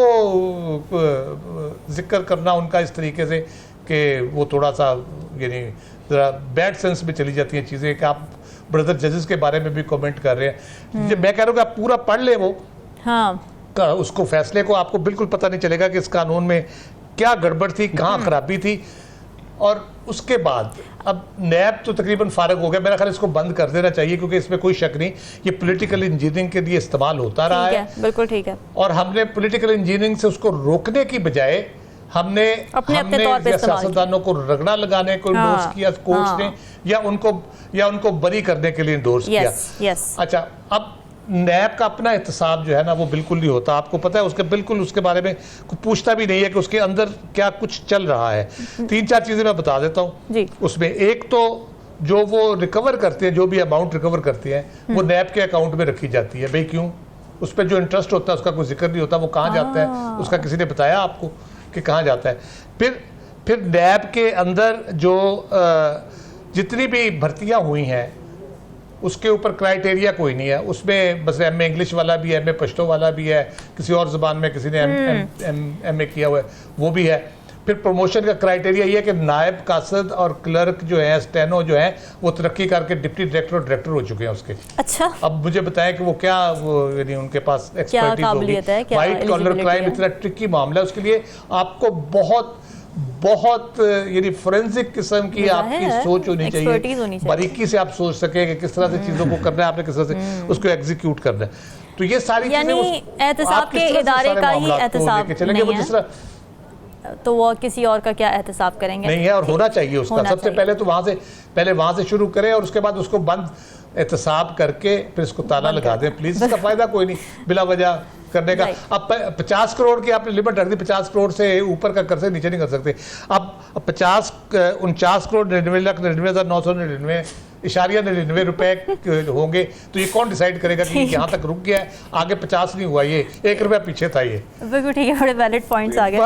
जिक्र करना उनका इस तरीके से कि वो थोड़ा सा यानी ज़रा बैड सेंस में चली जाती हैं चीज़ें, कि आप ब्रदर जजेस के बारे में भी कमेंट कर रहे हैं। मैं कह रहा हूँ कि आप पूरा पढ़ लें वो, हाँ, उसको फैसले को, आपको बिल्कुल पता नहीं चलेगा कि इस कानून में क्या गड़बड़ थी, कहाँ खराबी थी। और उसके बाद अब नैब तो तकरीबन फारग हो गया, मेरा ख्याल इसको बंद कर देना चाहिए, क्योंकि इसमें कोई शक नहीं ये पॉलिटिकल इंजीनियरिंग के लिए इस्तेमाल होता रहा है। बिल्कुल ठीक है। और हमने पॉलिटिकल इंजीनियरिंग से उसको रोकने की बजाय हमने सियासतदानों को रगड़ा लगाने को इंडोर्स किया कोर्ट्स ने, या उनको बरी करने के लिए इंडोर्स किया। अच्छा, अब नैब का अपना एहतसाब जो है ना वो बिल्कुल नहीं होता, आपको पता है, उसके बिल्कुल उसके बारे में पूछता भी नहीं है कि उसके अंदर क्या कुछ चल रहा है। 3-4 चीजें मैं बता देता हूँ उसमें। एक तो जो वो रिकवर करते हैं, जो भी अमाउंट रिकवर करते हैं वो नैब के अकाउंट में रखी जाती है। भाई क्यों? उस पर जो इंटरेस्ट होता है उसका कोई जिक्र नहीं होता, वो कहाँ जाता है उसका किसी ने बताया आपको कि कहाँ जाता है? फिर नैब के अंदर जो जितनी भी भर्तियां हुई हैं उसके ऊपर क्राइटेरिया कोई नहीं है, उसमें बस एमए इंग्लिश वाला भी है, एमए पश्तो वाला भी है, किसी और ज़बान में किसी ने एमए किया हुआ है वो भी है। फिर प्रमोशन का क्राइटेरिया ये है कि नायब कासद और क्लर्क जो है, स्टेनो जो है, वो तरक्की करके डिप्टी डायरेक्टर और डायरेक्टर हो चुके हैं उसके। अच्छा, अब मुझे बताएं कि वो क्या यानी उनके पास एक्सपर्टीज होगी। वाइट कॉलर क्राइम इतना ट्रिकी मामला है, उसके लिए आपको बहुत यानी फोरेंसिक किस्म की आपकी सोच होनी चाहिए, बारीकी से आप सोच सके कि किस तरह से चीजों को करना है, आपने किस तरह से उसको एग्जीक्यूट करना है। तो ये सारी चीजें एहतसाब के इदारे का ही एहतसाब चलेंगे वो जिस तरह, तो वो किसी और का क्या एहतसाब करेंगे? नहीं है, और होना चाहिए उसका। सबसे पहले तो वहां से शुरू करें और उसके बाद उसको बंद एहतसाब करके फिर इसको ताला लगा दें प्लीज। इसका फायदा कोई नहीं बिला वजह करने का। अब 50 करोड़ की आपने लिमिट रख दी, 50 करोड़ से ऊपर का कर सकते, नीचे नहीं कर सकते। अब 49 करोड़ 99,99,999.99 रुपए होंगे, तो ये कौन डिसाइड करेगा कि यहाँ तक रुक गया है, आगे 50 नहीं हुआ, ये 1 रुपया पीछे था। ये बिल्कुल ठीक है, बड़े वैलिड पॉइंट्स आ गए।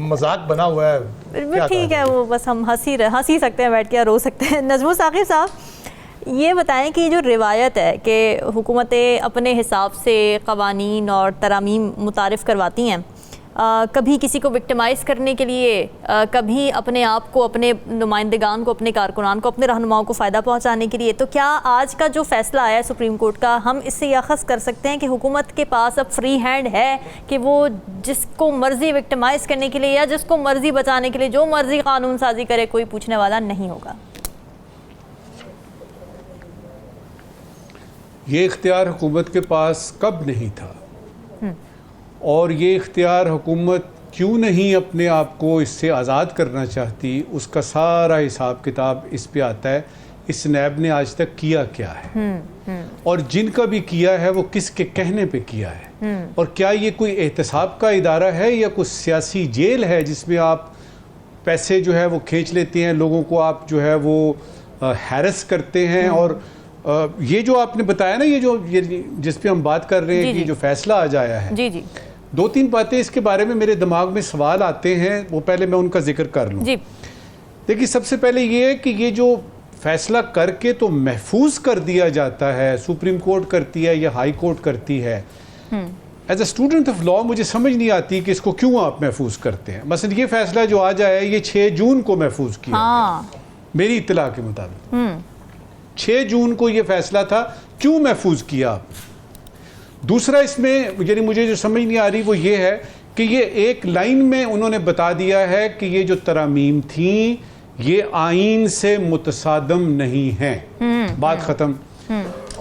मजाक बना हुआ है, ठीक है, वो बस हम हंसी सकते हैं बैठ के, रो सकते हैं। नजमुल साकिब साहब, ये बताएं कि जो रिवायत है कि हुकूमतें अपने हिसाब से क़वानीन और तरामीम मुतारिफ़ करवाती हैं, कभी किसी को विक्टिमाइज़ करने के लिए, कभी अपने आप को, अपने नुमाइंदगान को, अपने कारकुनान को, अपने रहनुमाओं को फ़ायदा पहुंचाने के लिए। तो क्या आज का जो फ़ैसला आया है सुप्रीम कोर्ट का, हम इससे यह अख़ज़ कर सकते हैं कि हुकूमत के पास अब फ्री हैंड है कि वो जिसको मर्ज़ी विक्टिमाइज़ करने के लिए या जिसको मर्ज़ी बचाने के लिए जो मर्ज़ी कानून साजी करे, कोई पूछने वाला नहीं होगा? ये इख्तियार हुकूमत के पास कब नहीं था, और ये इख्तियार हुकूमत क्यों नहीं अपने आप को इससे आज़ाद करना चाहती, उसका सारा हिसाब किताब इस पे आता है इस नैब ने आज तक किया क्या है, और जिनका भी किया है वो किसके कहने पे किया है, और क्या ये कोई एहतसाब का इदारा है या कोई सियासी जेल है जिसमें आप पैसे जो है वो खींच लेते हैं, लोगों को आप जो है वो हैरेस करते हैं। और ये जो आपने बताया ना, ये जिस पे हम बात कर रहे हैं कि जो फैसला आज आया है, जी जी, 2-3 बातें इसके बारे में मेरे दिमाग में सवाल आते हैं, वो पहले मैं उनका जिक्र कर लूँ। देखिए, सबसे पहले ये है कि ये जो फैसला करके तो महफूज कर दिया जाता है, सुप्रीम कोर्ट करती है या हाई कोर्ट करती है, as a student of law मुझे समझ नहीं आती कि इसको क्यों आप महफूज करते हैं। मसलन ये फैसला जो आज आया है, ये 6 जून को महफूज किया गया, मेरी इत्तला के मुताबिक 6 जून को ये फैसला था, क्यों महफूज किया आप? दूसरा इसमें यानी मुझे जो समझ नहीं आ रही वो ये है कि ये एक लाइन में उन्होंने बता दिया है कि ये जो तरामीम थी ये आइन से मुतसादम नहीं है, बात खत्म।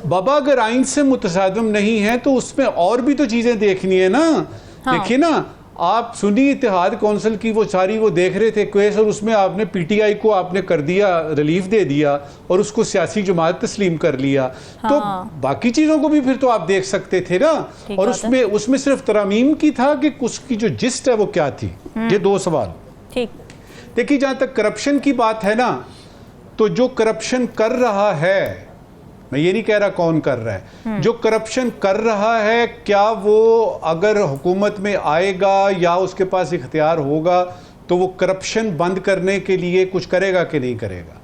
बाबा, अगर आइन से मुतसादम नहीं है तो उसमें और भी तो चीजें देखनी है ना। देखिए ना, आप सुन्नी इत्तेहाद कौंसिल की वो सारी वो देख रहे थे केस, और उसमें आपने पीटीआई को आपने कर दिया, रिलीफ दे दिया और उसको सियासी जमात तस्लीम कर लिया। तो बाकी चीज़ों को भी फिर तो आप देख सकते थे ना। और उसमें सिर्फ तरामीम की था कि उसकी जो जिस्ट है वो क्या थी। ये 2 सवाल। ठीक, देखिए, जहाँ तक करप्शन की बात है ना, तो जो करप्शन कर रहा है, मैं ये नहीं कह रहा कौन कर रहा है, जो करप्शन कर रहा है, क्या वो अगर हुकूमत में आएगा या उसके पास इख्तियार होगा तो वो करप्शन बंद करने के लिए कुछ करेगा कि नहीं करेगा?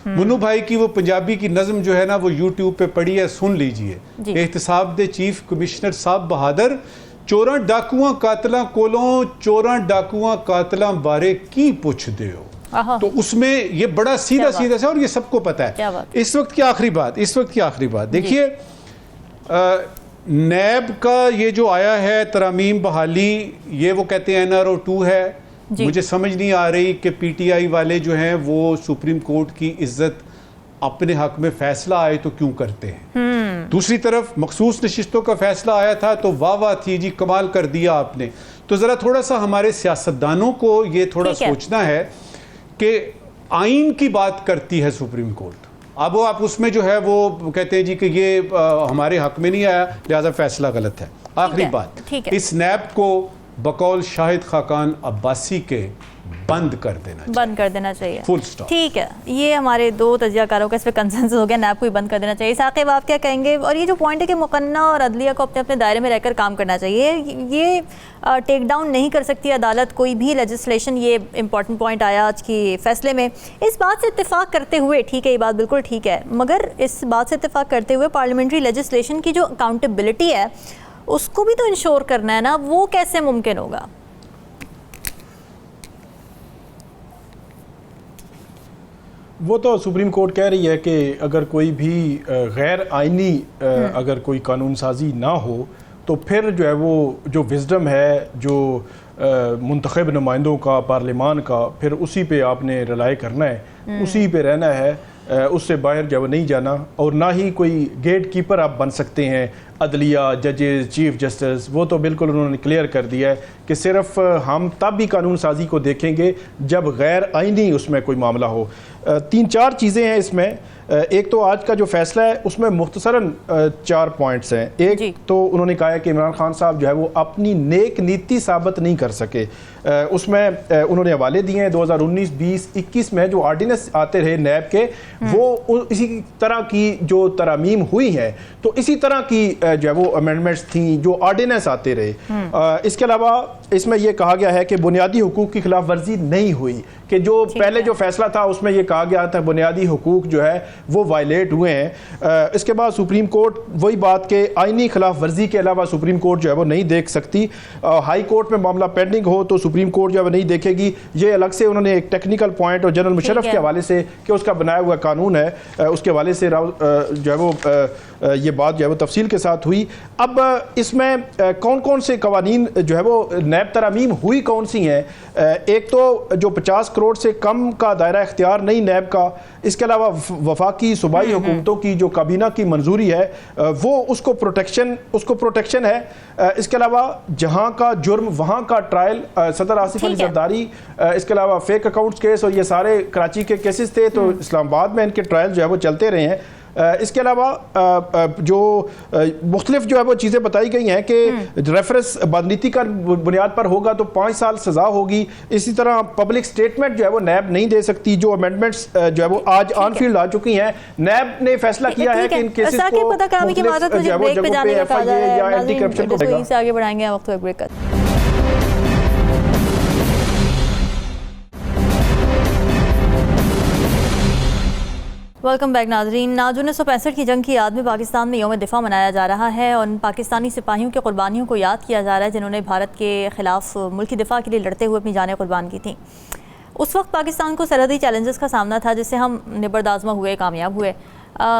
मुन्नू भाई की वो पंजाबी की नज़म जो है ना, वो यूट्यूब पे पढ़ी है, सुन लीजिए। एहतसाब दे चीफ कमिश्नर साहब बहादुर, चोरां डाकुआं कातलां कोलों, चोरां डाकुआं कातलां बारे की पुछ दियो। तो उसमें ये बड़ा सीधा सा, और ये सबको पता है। इस वक्त की आखिरी बात देखिए, नैब का ये जो आया है तरामीम बहाली, ये वो कहते हैं NRO 2 है, मुझे समझ नहीं आ रही कि पीटीआई वाले जो हैं वो सुप्रीम कोर्ट की इज्जत अपने हक में फैसला आए तो क्यों करते हैं। दूसरी तरफ मखसूस नशिस्तों का फैसला आया था तो वाह वाह थी जी, कमाल कर दिया आपने। तो ज़रा थोड़ा सा हमारे सियासतदानों को ये थोड़ा सोचना है कि आइन की बात करती है सुप्रीम कोर्ट, अब आप उसमें जो है वो कहते हैं जी कि ये हमारे हक में नहीं आया लिहाजा फैसला गलत है। आखिरी बात, इस नैब को बकौल शाहिद खाकान अब्बासी के बंद कर देना चाहिए, फुल स्टॉप। ठीक है, ये हमारे दो तजियाकारों का इस पर कंसेंसस हो गया, नैब को ही बंद कर देना चाहिए। साकिब आप क्या कहेंगे? और ये जो पॉइंट है कि मुकन्ना और अदलिया को अपने अपने दायरे में रहकर काम करना चाहिए, ये टेक डाउन नहीं कर सकती अदालत कोई भी लेजिस्लेशन, ये इंपॉर्टेंट पॉइंट आया आज की फैसले में। इस बात से इत्तेफाक करते हुए, ठीक है ये बात बिल्कुल ठीक है, मगर इस बात से इत्तेफाक करते हुए पार्लियामेंट्री लेजिस्लेशन की जो अकाउंटेबिलिटी है उसको भी तो इंश्योर करना है ना, वो कैसे मुमकिन होगा? वो तो सुप्रीम कोर्ट कह रही है कि अगर कोई भी गैर आइनी अगर कोई कानून साजी ना हो तो फिर जो है वो जो विजडम है जो मुंतखब नुमाइंदों का पार्लियामान का, फिर उसी पे आपने रिलाई करना है, उसी पे रहना है, उससे बाहर जो नहीं जाना। और ना ही कोई गेट कीपर आप बन सकते हैं, अदलिया, जजेस, चीफ जस्टिस, वो तो बिल्कुल उन्होंने क्लियर कर दिया है कि सिर्फ हम तब भी कानून साजी को देखेंगे जब गैर आइनी उसमें कोई मामला हो। 3-4 चीज़ें हैं इसमें। एक तो आज का जो फैसला है उसमें मुख्तसरन 4 पॉइंट्स हैं। एक तो उन्होंने कहा है कि इमरान खान साहब जो है वो अपनी नेक नीति साबित नहीं कर सके। उसमें उन्होंने हवाले दिए हैं 2019, 20, 21 में जो आर्डिनेंस आते रहे नैब के, वो इसी तरह की जो तरमीम हुई है, तो इसी तरह की जो है वो अमेंडमेंट्स थी जो ऑर्डिनेंस आते रहे। इसके अलावा इसमें यह कहा गया है कि बुनियादी हुकूक की खिलाफ वर्जी नहीं हुई, कि जो पहले जो फैसला था उसमें यह कहा गया था बुनियादी हुकूक जो है वो वायलेट हुए हैं। इसके बाद सुप्रीम कोर्ट वही बात के आईनी खिलाफ वर्जी के अलावा सुप्रीम कोर्ट जो है वो नहीं देख सकती। हाई कोर्ट में मामला पेंडिंग हो तो सुप्रीम कोर्ट जो है वो नहीं देखेगी। ये अलग से उन्होंने एक टेक्निकल पॉइंट और जनरल मुशर्रफ के हवाले से कि उसका बनाया हुआ कानून है, उसके हवाले से जो है वो ये बात जो है वो तफसील के साथ हुई। अब इसमें कौन कौन से कवानीन जो है वो नैब तरामीम हुई कौन सी हैं? एक तो जो 50 करोड़ से कम का दायरा इख्तियार नहीं नैब का, इसके अलावा वफाकी सूबाई हुकूमतों की जो काबीना की मंजूरी है वो उसको प्रोटेक्शन है। इसके अलावा जहां का जुर्म वहां का ट्रायल, सदर आसिफ अली जरदारी, इसके अलावा फेक अकाउंट्स केस और ये सारे कराची के केसेस थे तो इस्लामाबाद में इनके ट्रायल जो है वो चलते रहे हैं। इसके अलावा जो मुख्तलिफ जो है वो चीज़ें बताई गई हैं कि रेफरेंस बदनीति का बुनियाद पर होगा तो 5 साल सज़ा होगी। इसी तरह पब्लिक स्टेटमेंट जो है वो नैब नहीं दे सकती। जो अमेंडमेंट्स जो है वो आज ऑन फील्ड आ चुकी हैं, नैब ने फैसला किया है कि इन केसेस को या एंटी करप्शन को आगे बढ़ाएंगे। वक्त ब्रेक कर वेलकम बैक नाजरीन। नाज 1965 की जंग की याद में पाकिस्तान में यौम दिफा मनाया जा रहा है और पाकिस्तानी सिपाहियों के कुर्बानियों को याद किया जा रहा है जिन्होंने भारत के ख़िलाफ़ मुल्की दिफा के लिए लड़ते हुए अपनी जानें कुर्बान की थी। उस वक्त पाकिस्तान को सरहदी चैलेंजेस का सामना था जिससे हम निबर्दाज़मा हुए, कामयाब हुए।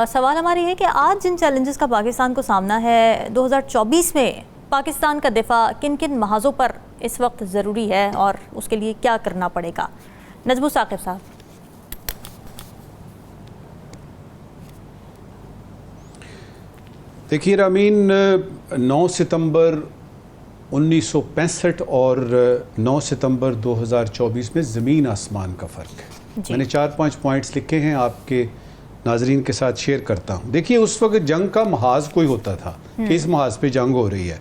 सवाल हमारा ये है कि आज जिन चैलेंजेस का पाकिस्तान को सामना है 2024 में पाकिस्तान का दिफा किन किन महाजों पर इस वक्त ज़रूरी है और उसके लिए क्या करना पड़ेगा? नजमू साकिब साहब। देखिए रामीन, 9 सितंबर 1965 और 9 सितंबर 2024 में ज़मीन आसमान का फ़र्क है। मैंने 4-5 पॉइंट्स लिखे हैं, आपके नाजरीन के साथ शेयर करता हूँ। देखिए उस वक्त जंग का महाज कोई होता था कि इस महाज पे जंग हो रही है।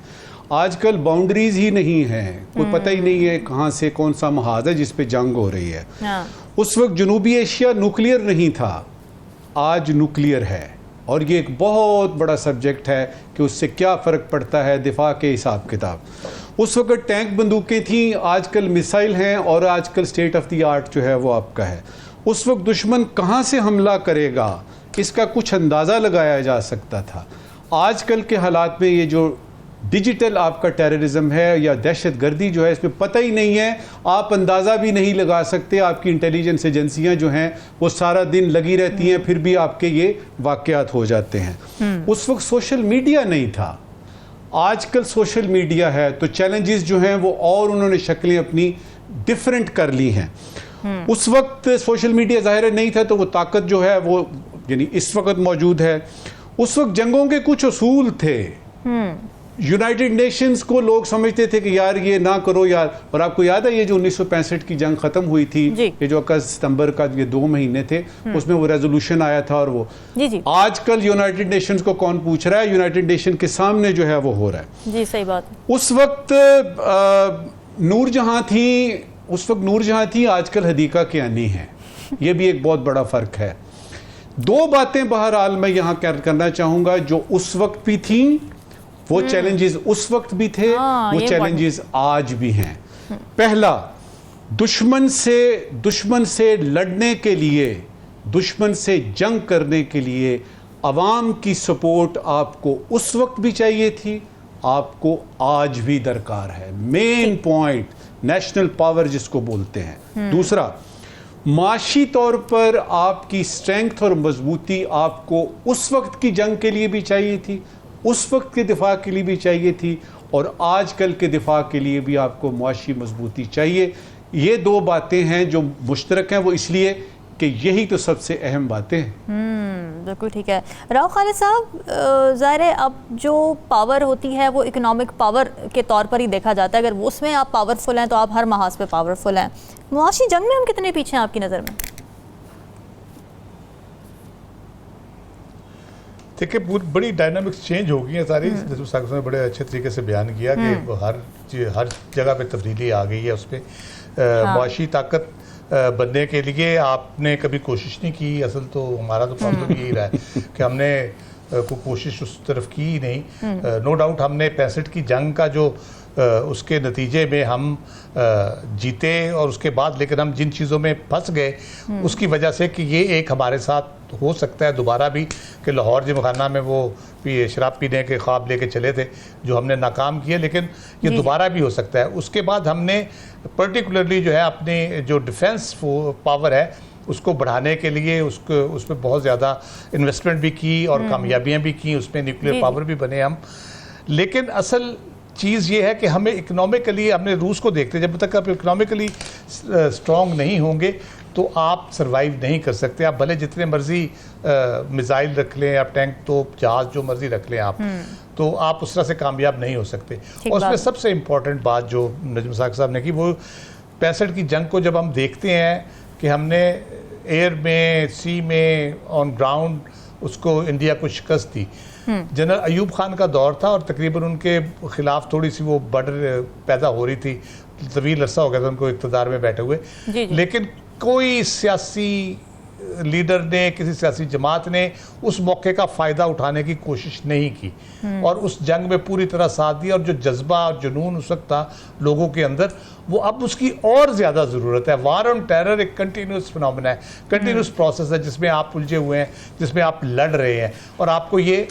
आजकल बाउंड्रीज ही नहीं है, कोई पता ही नहीं है कहाँ से कौन सा महाज है जिस पे जंग हो रही है। उस वक्त जनूबी एशिया न्यूक्लियर नहीं था, आज न्यूक्लियर है और ये एक बहुत बड़ा सब्जेक्ट है कि उससे क्या फ़र्क पड़ता है दिफा के हिसाब किताब। उस वक्त टैंक बंदूकें थीं, आजकल मिसाइल हैं और आजकल स्टेट ऑफ द आर्ट जो है वो आपका है। उस वक्त दुश्मन कहाँ से हमला करेगा इसका कुछ अंदाज़ा लगाया जा सकता था। आजकल के हालात में ये जो डिजिटल आपका टेररिज्म है या दहशत गर्दी जो है इसमें पता ही नहीं है, आप अंदाज़ा भी नहीं लगा सकते। आपकी इंटेलिजेंस एजेंसियां जो हैं वो सारा दिन लगी रहती हैं, फिर भी आपके ये वाक़यात हो जाते हैं। उस वक्त सोशल मीडिया नहीं था, आजकल सोशल मीडिया है तो चैलेंजेस जो हैं वो और उन्होंने शक्लें अपनी डिफरेंट कर ली हैं। उस वक्त सोशल मीडिया ज़ाहिर नहीं था, तो वो ताकत जो है वो यानी इस वक्त मौजूद है। उस वक्त जंगों के कुछ उसूल थे। यूनाइटेड नेशंस को लोग समझते थे कि यार ये ना करो यार। और आपको याद है ये जो 1965 की जंग खत्म हुई थी, ये जो अगस्त सितंबर का ये 2 महीने थे, उसमें वो रेजोल्यूशन आया था। और वो आजकल यूनाइटेड नेशंस को कौन पूछ रहा है? यूनाइटेड नेशन के सामने जो है वो हो रहा है। जी सही बात। उस वक्त नूरजहां थी, आजकल हदीका कियानी है। ये भी एक बहुत बड़ा फर्क है। 2 बातें बहरहाल मैं यहाँ करना चाहूंगा जो उस वक्त भी थी, वो चैलेंजेस उस वक्त भी थे, वो चैलेंजेस आज भी हैं। पहला, दुश्मन से लड़ने के लिए, दुश्मन से जंग करने के लिए अवाम की सपोर्ट आपको उस वक्त भी चाहिए थी, आपको आज भी दरकार है। मेन पॉइंट, नेशनल पावर जिसको बोलते हैं। दूसरा, माशी तौर पर आपकी स्ट्रेंथ और मजबूती आपको उस वक्त की जंग के लिए भी चाहिए थी, उस वक्त के दिफा के लिए भी चाहिए थी, और आजकल के दिफा के लिए भी आपको मुआशी मजबूती चाहिए। ये 2 बातें हैं जो मुश्तरक हैं, वो इसलिए कि यही तो सबसे अहम बातें हैं। बिल्कुल ठीक है। राव खालिद साहब, ज़ाहिर है अब जो पावर होती है वो इकोनॉमिक पावर के तौर पर ही देखा जाता है। अगर वो उसमें आप पावरफुल हैं तो आप हर महाज पे पावरफुल हैं। मुआशी जंग में हम कितने पीछे हैं आपकी नज़र में? देखिए बड़ी डायनामिक्स चेंज हो गई हैं सारी। जैसे साहब ने बड़े अच्छे तरीके से बयान किया कि हर जगह पे तब्दीली आ गई है। उस पर मुआशी ताकत बनने के लिए आपने कभी कोशिश नहीं की। असल तो हमारा तो प्रॉब्लम यही रहा है कि हमने कोई कोशिश उस तरफ की ही नहीं। नो डाउट हमने 65 की जंग का जो उसके नतीजे में हम जीते और उसके बाद, लेकिन हम जिन चीज़ों में फंस गए उसकी वजह से कि ये एक हमारे साथ हो सकता है दोबारा भी कि लाहौर जिमखाना में वो शराब पीने के ख्वाब लेके चले थे जो हमने नाकाम किए, लेकिन ये दोबारा भी हो सकता है। उसके बाद हमने पर्टिकुलरली जो है अपनी जो डिफेंस पावर है उसको बढ़ाने के लिए उसमें बहुत ज़्यादा इन्वेस्टमेंट भी की और कामयाबियाँ भी की, उसमें न्यूक्लियर पावर भी बने हम। लेकिन असल चीज़ ये है कि हमें इकोनॉमिकली, हमने रूस को देखते, जब तक आप इकोनॉमिकली स्ट्रॉन्ग नहीं होंगे तो आप सरवाइव नहीं कर सकते। आप भले जितने मर्जी मिसाइल रख लें, आप टैंक तो जहाज जो मर्जी रख लें आप, तो आप उस तरह से कामयाब नहीं हो सकते। और उसमें सबसे इम्पॉर्टेंट बात जो नजम साहब ने की, वो 65 की जंग को जब हम देखते हैं कि हमने एयर में, सी में, ऑन ग्राउंड उसको इंडिया को शिकस्त दी। जनरल अयूब खान का दौर था और तकरीबन उनके खिलाफ थोड़ी सी वो बर्डर पैदा हो रही थी। तवील अरसा हो गया था उनको इक़्तिदार में बैठे हुए, लेकिन कोई सियासी लीडर ने, किसी सियासी जमात ने उस मौके का फ़ायदा उठाने की कोशिश नहीं की और उस जंग में पूरी तरह साथ दिया। और जो जज्बा और जुनून उस वक्त था लोगों के अंदर, वो अब उसकी और ज़्यादा ज़रूरत है। वार ऑन टेरर एक कंटिन्यूस फिनोमेना है, कंटिन्यूस प्रोसेस है जिसमें आप उलझे हुए हैं, जिसमें आप लड़ रहे हैं और आपको ये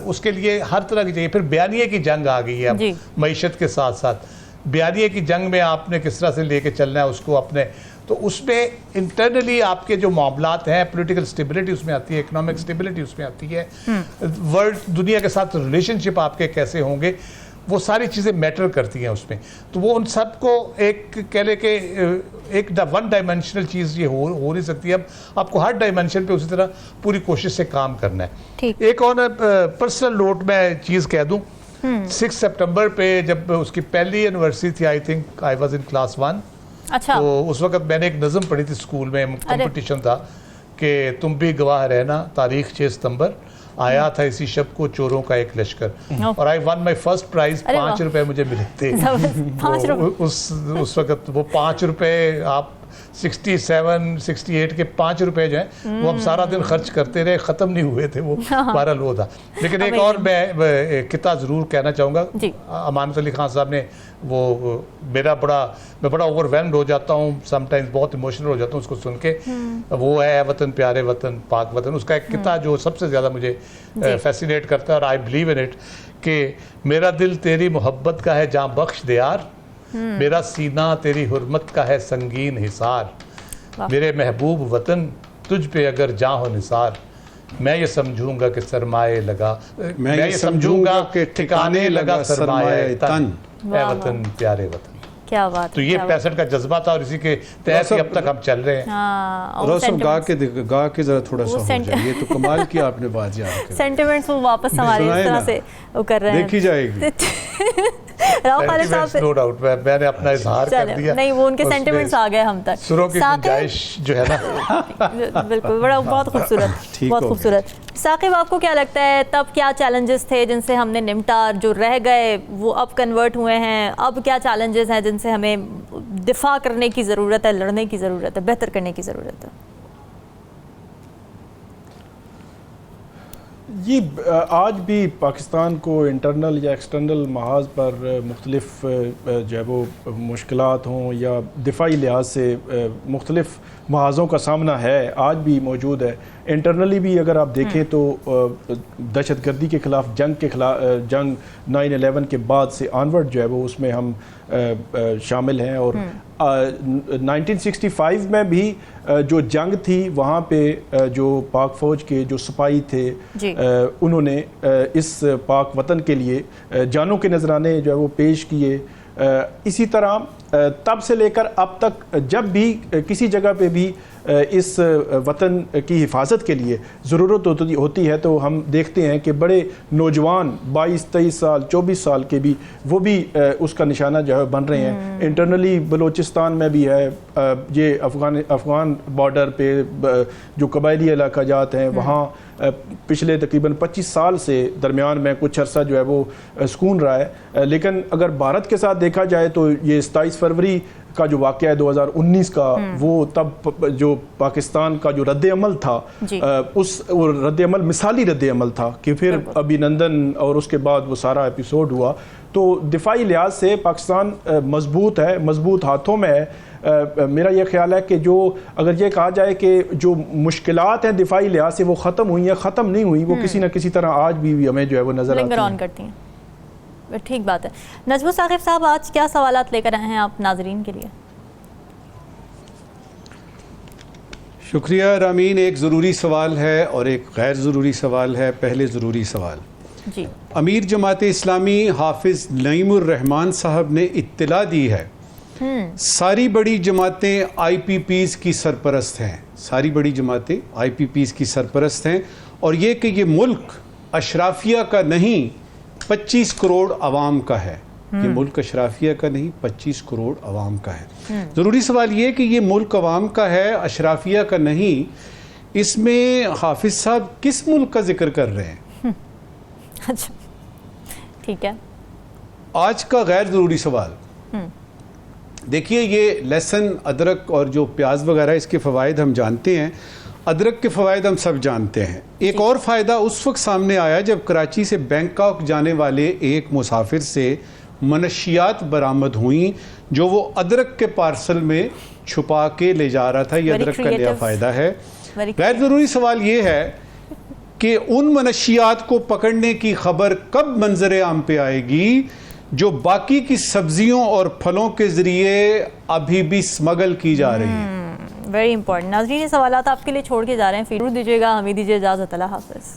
उसके लिए हर तरह की चाहिए। फिर बयानिए की जंग आ गई है अब मईशत के साथ साथ। बयानिए की जंग में आपने किस तरह से लेके चलना है उसको अपने, तो उसमें इंटरनली आपके जो मामलात हैं, पॉलिटिकल स्टेबिलिटी उसमें आती है, इकोनॉमिक स्टेबिलिटी उसमें आती है, वर्ल्ड दुनिया के साथ रिलेशनशिप आपके कैसे होंगे, वो सारी चीज़ें मैटर करती हैं उसमें। तो वो उन सब को एक कह ले के एक वन डायमेंशनल चीज़ ये हो नहीं सकती। अब आपको हर डायमेंशन पे उसी तरह पूरी कोशिश से काम करना है। एक और पर्सनल नोट में चीज़ कह दूँ, 6 सितंबर पे जब उसकी पहली एनिवर्सरी थी, I think I was in class 1। अच्छा। तो उस वक्त मैंने एक नज़म पढ़ी थी स्कूल में, कंपटीशन था कि तुम भी गवाह रहना, तारीख 6 सितंबर आया था इसी शब को चोरों का एक लश्कर, और I won my first prize. 5 रुपए मुझे मिले थे उस वक्त। वो 5 रुपए आप 67, 68 के 5 रुपए जो हैं वो हम सारा दिन खर्च करते रहे, ख़त्म नहीं हुए थे वो। बहरहाल वो था। लेकिन एक और मैं किता ज़रूर कहना चाहूँगा, अमानत अली खान साहब ने वो मैं बड़ा ओवरवेल्म्ड हो जाता हूँ समटाइम्स, बहुत इमोशनल हो जाता हूँ उसको सुन के। वो है वतन प्यारे वतन पाक वतन, उसका एक किता जो सबसे ज़्यादा मुझे फैसिनेट करता है और आई बिलीव इन इट कि मेरा दिल तेरी मोहब्बत का है जहाँ बख्श दे यार, मेरा सीना तेरी हुर्मत का है संगीन हिसार, मेरे महबूब वतन तुझ पे अगर जहाँ हो निसार, मैं ये समझूंगा कि सरमाए लगा, मैं ये समझूंगा कि ठिकाने लगा सरमाए तन, ए वतन प्यारे वतन। क्या बात तो ये 65 का जज्बा था और इसी के तहत ही अब तक हम चल रहे हैं। हाँ, रोशन गा के जरा थोड़ा सा हो जाए, ये तो कमाल की आपने बात याद की। सेंटिमेंट्स वो वापस हमारे इस तरह से वो कर रहे हैं, देखी जाएगी। राव खालिद साहब से नो डाउट, मैंने अपना इजहार कर दिया। नहीं, वो उनके सेंटिमेंट्स आ गए हम तक। सुरों की गुंजाइश जो है ना बिल्कुल, बड़ा बहुत खूबसूरत, बहुत खूबसूरत। साकिब, आपको क्या लगता है तब क्या चैलेंजेस थे जिनसे हमने निपटा, जो रह गए वो अब कन्वर्ट हुए हैं, अब क्या चैलेंजेस हैं जिनसे हमें दिफा करने की ज़रूरत है, लड़ने की ज़रूरत है, बेहतर करने की ज़रूरत है? ये आज भी पाकिस्तान को इंटरनल या एक्सटर्नल महाज पर मुख्तलिफ जो है वो मुश्किलात हों या दिफाई लिहाज से मुख्तलिफ महाज़ों का सामना है, आज भी मौजूद है। इंटरनली भी अगर आप देखें तो दहशतगर्दी के ख़िलाफ़ जंग 9/11 के बाद से ऑनवर्ड जो है वो उसमें हम शामिल हैं। और 1965 में भी जो जंग थी वहाँ पे जो पाक फ़ौज के जो सिपाही थे उन्होंने इस पाक वतन के लिए जानों के नजराने जो है वो पेश किए। इसी तरह तब से लेकर अब तक जब भी किसी जगह पे भी इस वतन की हिफाजत के लिए ज़रूरत होती है तो हम देखते हैं कि बड़े नौजवान 22-23 साल 24 साल के भी वो भी उसका निशाना जो है बन रहे हैं। इंटरनली बलूचिस्तान में भी है, ये अफ़गान बॉर्डर पे जो कबायली इलाका जात हैं वहाँ पिछले तकरीबन 25 साल से दरमियान में कुछ अर्सा जो है वो सुकून रहा है। लेकिन अगर भारत के साथ देखा जाए तो ये 27 फरवरी का जो वाक़या है 2019 का, वो तब जो पाकिस्तान का जो रद्द-ए-अमल था उस रद्द-ए-अमल मिसाली रद्द-ए-अमल था कि फिर अभिनंदन और उसके बाद वो सारा एपिसोड हुआ। तो दिफाई लिहाज से पाकिस्तान मजबूत है, मजबूत हाथों में है। मेरा ये ख्याल है कि जो अगर ये कहा जाए कि जो मुश्किलात हैं दिफाई लिहाज से वो ख़त्म हुई हैं, ख़त्म नहीं हुई, वो किसी न किसी तरह आज भी हमें जो है वो नज़र आती हैं। ठीक बात है। नजमो साकिब साहब, आज क्या सवालात लेकर आए हैं आप नाजरीन के लिए? शुक्रिया रामीन। एक ज़रूरी सवाल है और एक गैर ज़रूरी सवाल है। पहले ज़रूरी सवाल जी। अमीर जमात इस्लामी हाफिज़ नईमुर रहमान साहब ने इत्तला दी है सारी बड़ी जमातें IPPs की सरपरस्त हैं, सारी बड़ी जमातें IPPs की सरपरस्त हैं, और ये कि ये मुल्क अशराफिया का नहीं 25 करोड़ आवाम का है। ये मुल्क अशराफिया का नहीं 25 करोड़ आवाम का है। ज़रूरी सवाल ये कि ये मुल्क आवाम का है, अशराफिया का नहीं। इसमें हाफिज साहब किस मुल्क का जिक्र कर रहे हैं? अच्छा, ठीक है। आज का गैर ज़रूरी सवाल, देखिए ये लहसुन अदरक और जो प्याज वगैरह इसके फ़वाइद हम जानते हैं, अदरक के फ़वाइद हम सब जानते हैं। एक और फ़ायदा उस वक्त सामने आया जब कराची से बैंकॉक जाने वाले एक मुसाफिर से मनशियात बरामद हुई जो वो अदरक के पार्सल में छुपा के ले जा रहा था। ये अदरक का नया फ़ायदा है। गैर ज़रूरी सवाल ये है कि उन मनशियात को पकड़ने की खबर कब मंजर आम पे आएगी जो बाकी की सब्जियों और फलों के ज़रिए अभी भी स्मगल की जा रही है। Very important. नाज़रीन, ये सवालात आपके लिए छोड़ के जा रहे हैं, फीडबैक दीजिएगा। हमें दीजिए इजाज़त। अल्लाह हाफ़िज़।